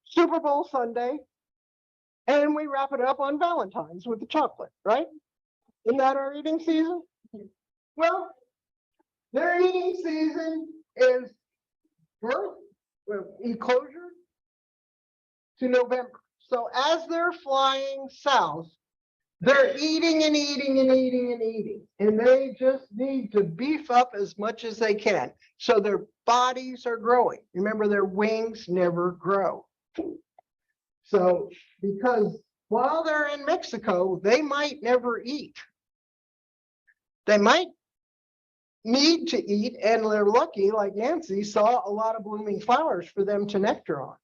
Super Bowl Sunday, and we wrap it up on Valentine's with the chocolate, right? Isn't that our eating season? Well, their eating season is birth, eclosure to November. So as they're flying south, they're eating and eating and eating and eating, and they just need to beef up as much as they can. So their bodies are growing. Remember, their wings never grow. So because while they're in Mexico, they might never eat. They might need to eat, and they're lucky, like Nancy saw a lot of blooming flowers for them to nectar on.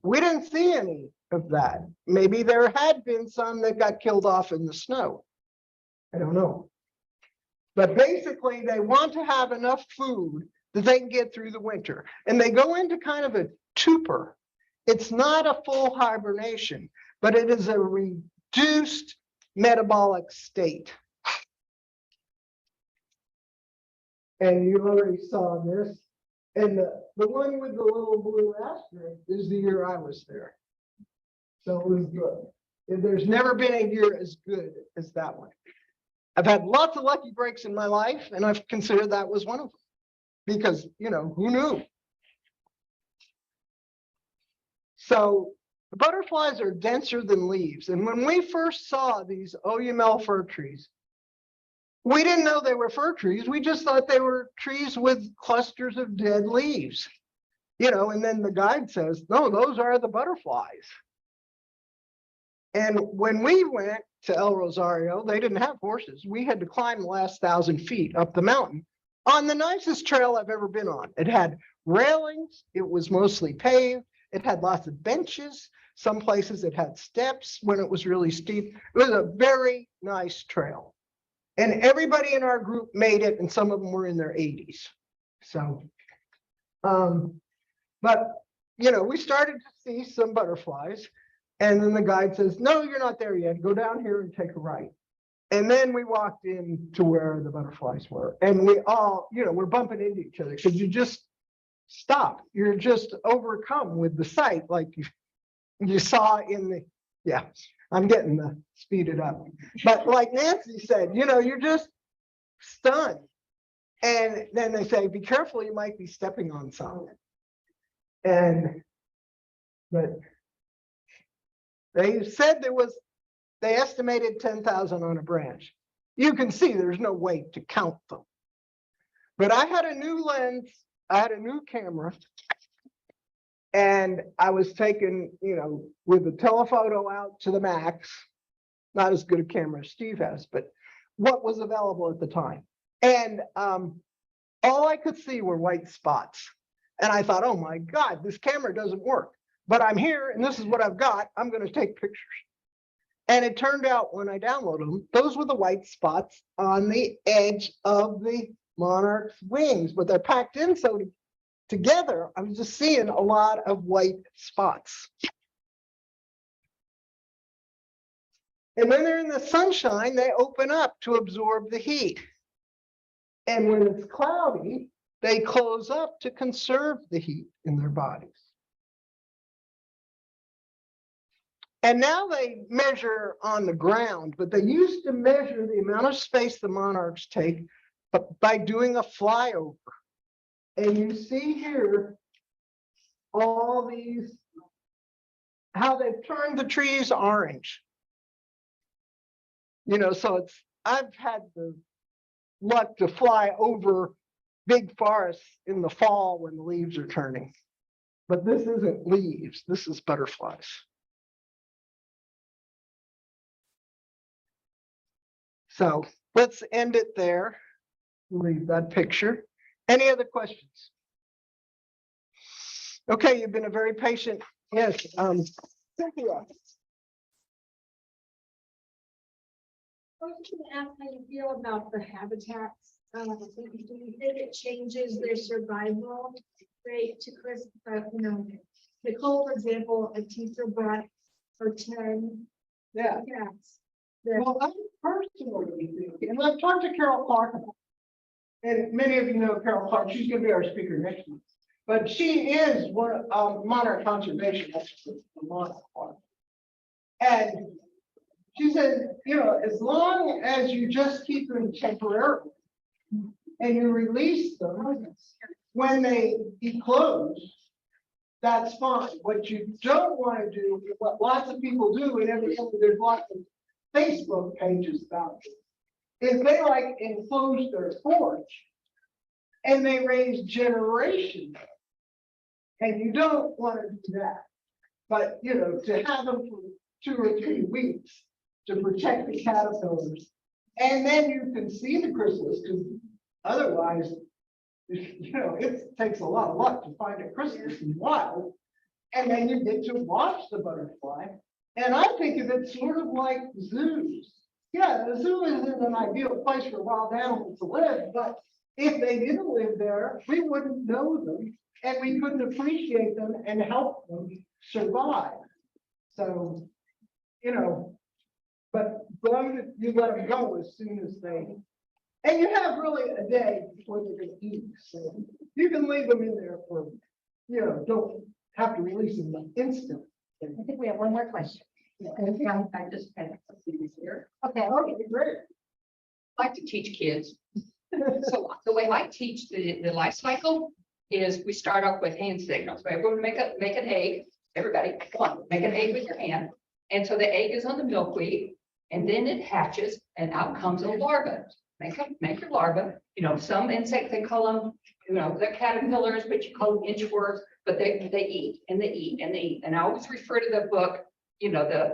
We didn't see any of that. Maybe there had been some that got killed off in the snow. I don't know. But basically, they want to have enough food that they can get through the winter. And they go into kind of a torpor. It's not a full hibernation, but it is a reduced metabolic state. And you already saw this. And the one with the little blue asterisk is the year I was there. So it was good. And there's never been a year as good as that one. I've had lots of lucky breaks in my life, and I've considered that was one of them. Because, you know, who knew? So butterflies are denser than leaves. And when we first saw these Oyamel fir trees, we didn't know they were fir trees. We just thought they were trees with clusters of dead leaves. You know, and then the guide says, no, those are the butterflies. And when we went to El Rosario, they didn't have horses. We had to climb the last 1,000 feet up the mountain on the nicest trail I've ever been on. It had railings. It was mostly paved. It had lots of benches. Some places it had steps when it was really steep. It was a very nice trail. And everybody in our group made it, and some of them were in their 80s. So, but, you know, we started to see some butterflies. And then the guide says, no, you're not there yet. Go down here and take a right. And then we walked in to where the butterflies were. And we all, you know, we're bumping into each other because you just stop. You're just overcome with the sight, like you saw in the, yeah, I'm getting the speeded up. But like Nancy said, you know, you're just stunned. And then they say, be careful, you might be stepping on something. But they said they estimated 10,000 on a branch. You can see there's no way to count them. But I had a new lens, I had a new camera, and I was taking, you know, with the telephoto out to the max, not as good a camera as Steve has, but what was available at the time. And all I could see were white spots. And I thought, oh my God, this camera doesn't work. But I'm here and this is what I've got. I'm going to take pictures. And it turned out when I downloaded them, those were the white spots on the edge of the monarch's wings, but they're packed in so together, I was just seeing a lot of white spots. And when they're in the sunshine, they open up to absorb the heat. And when it's cloudy, they close up to conserve the heat in their bodies. And now they measure on the ground, but they used to measure the amount of space the monarchs take by doing a flyover. And you see here all these, how they've turned the trees orange. You know, so I've had the luck to fly over big forests in the fall when the leaves are turning. But this isn't leaves, this is butterflies. So let's end it there. Leave that picture. Any other questions? Okay, you've been a very patient. Yes, Cynthia. I was going to ask how you feel about the habitats. Do you think it changes their survival rate to you know, Nicole, for example, a teacher brought her 10 Yeah. cats. Well, I personally think, and I've talked to Carol Clark about it, and many of you know Carol Clark, she's gonna be our speaker next week. But she is one of monarch conservation expert for Monarch Park. And she said, you know, as long as you just keep them temporarily and you release them when they eclose, that's fine. What you don't want to do, what lots of people do, and there's lots of Facebook pages about it, is they like enclose their porch and they raise generations. And you don't want to do that. But, you know, to have them for 2 or 3 weeks to protect the caterpillars. And then you can see the chrysalis, because otherwise, you know, it takes a lot of luck to find a chrysalis in the wild. And then you get to watch the butterfly. And I think of it sort of like zoos. Yeah, the zoo isn't an ideal place for wild animals to live, but if they didn't live there, we wouldn't know them and we couldn't appreciate them and help them survive. So, you know, but you let them go as soon as they, and you have really a day before they're going to eat. So you can leave them in there for, you know, don't have to release them instant. I think we have one more question. I just had a few here. Okay, Great. I like to teach kids. So the way I teach the life cycle is we start off with hand signals. So everyone make an egg. Everybody, come on, make an egg with your hand. And so the egg is on the milkweed, and then it hatches, and out comes a larva. Make your larva. You know, some insects, they call them, you know, they're caterpillars, but you call them inchworms. But they eat and they eat and they eat. And I always refer to the book, you know, the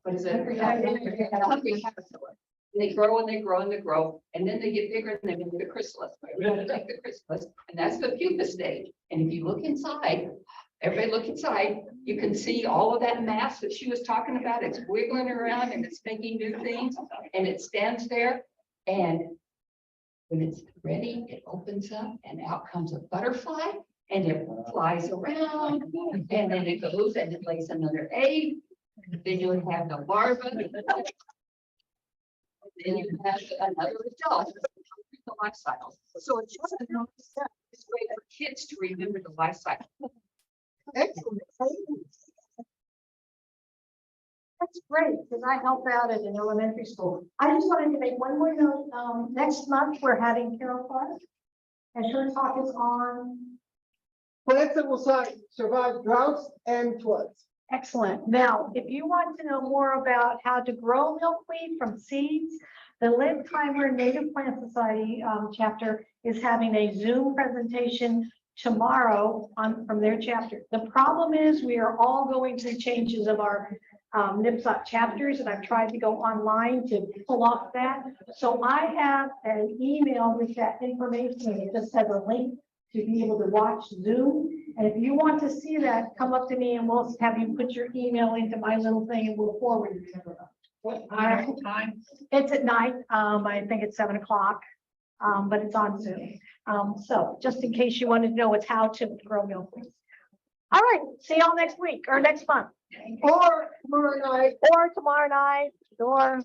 what is it? Hungry Caterpillar. And they grow and they grow and they grow, and then they get bigger and they make the chrysalis. Like the chrysalis, and that's the pupa stage. And if you look inside, everybody look inside, you can see all of that mass that she was talking about. It's wiggling around and it's making new things, and it stands there. And when it's ready, it opens up, and out comes a butterfly, and it flies around, and then it goes and it lays another egg. Then you'll have the larva. Then you have another adult. The life cycle. So it's just it's great for kids to remember the life cycle. Excellent. that's great, because I help out at an elementary school. I just wanted to make one more note. Next month, we're having Carol Clark. And her talk is on. Plants that will survive droughts and floods. Excellent. Now, if you want to know more about how to grow milkweed from seeds, the Lynn Timer Native Plant Society chapter is having a Zoom presentation tomorrow from their chapter. The problem is we are all going through changes of our NPSOT chapters, and I've tried to go online to pull off that. So I have an email with that information. It just has a link to be able to watch Zoom. And if you want to see that, come up to me and we'll have you put your email into my little thing and we'll forward it to you. What time? It's at night. I think it's 7 o'clock, but it's on Zoom. So just in case you wanted to know, it's how to grow milkweed. All right, see y'all next week or next month. Or tomorrow night. Or tomorrow night, or.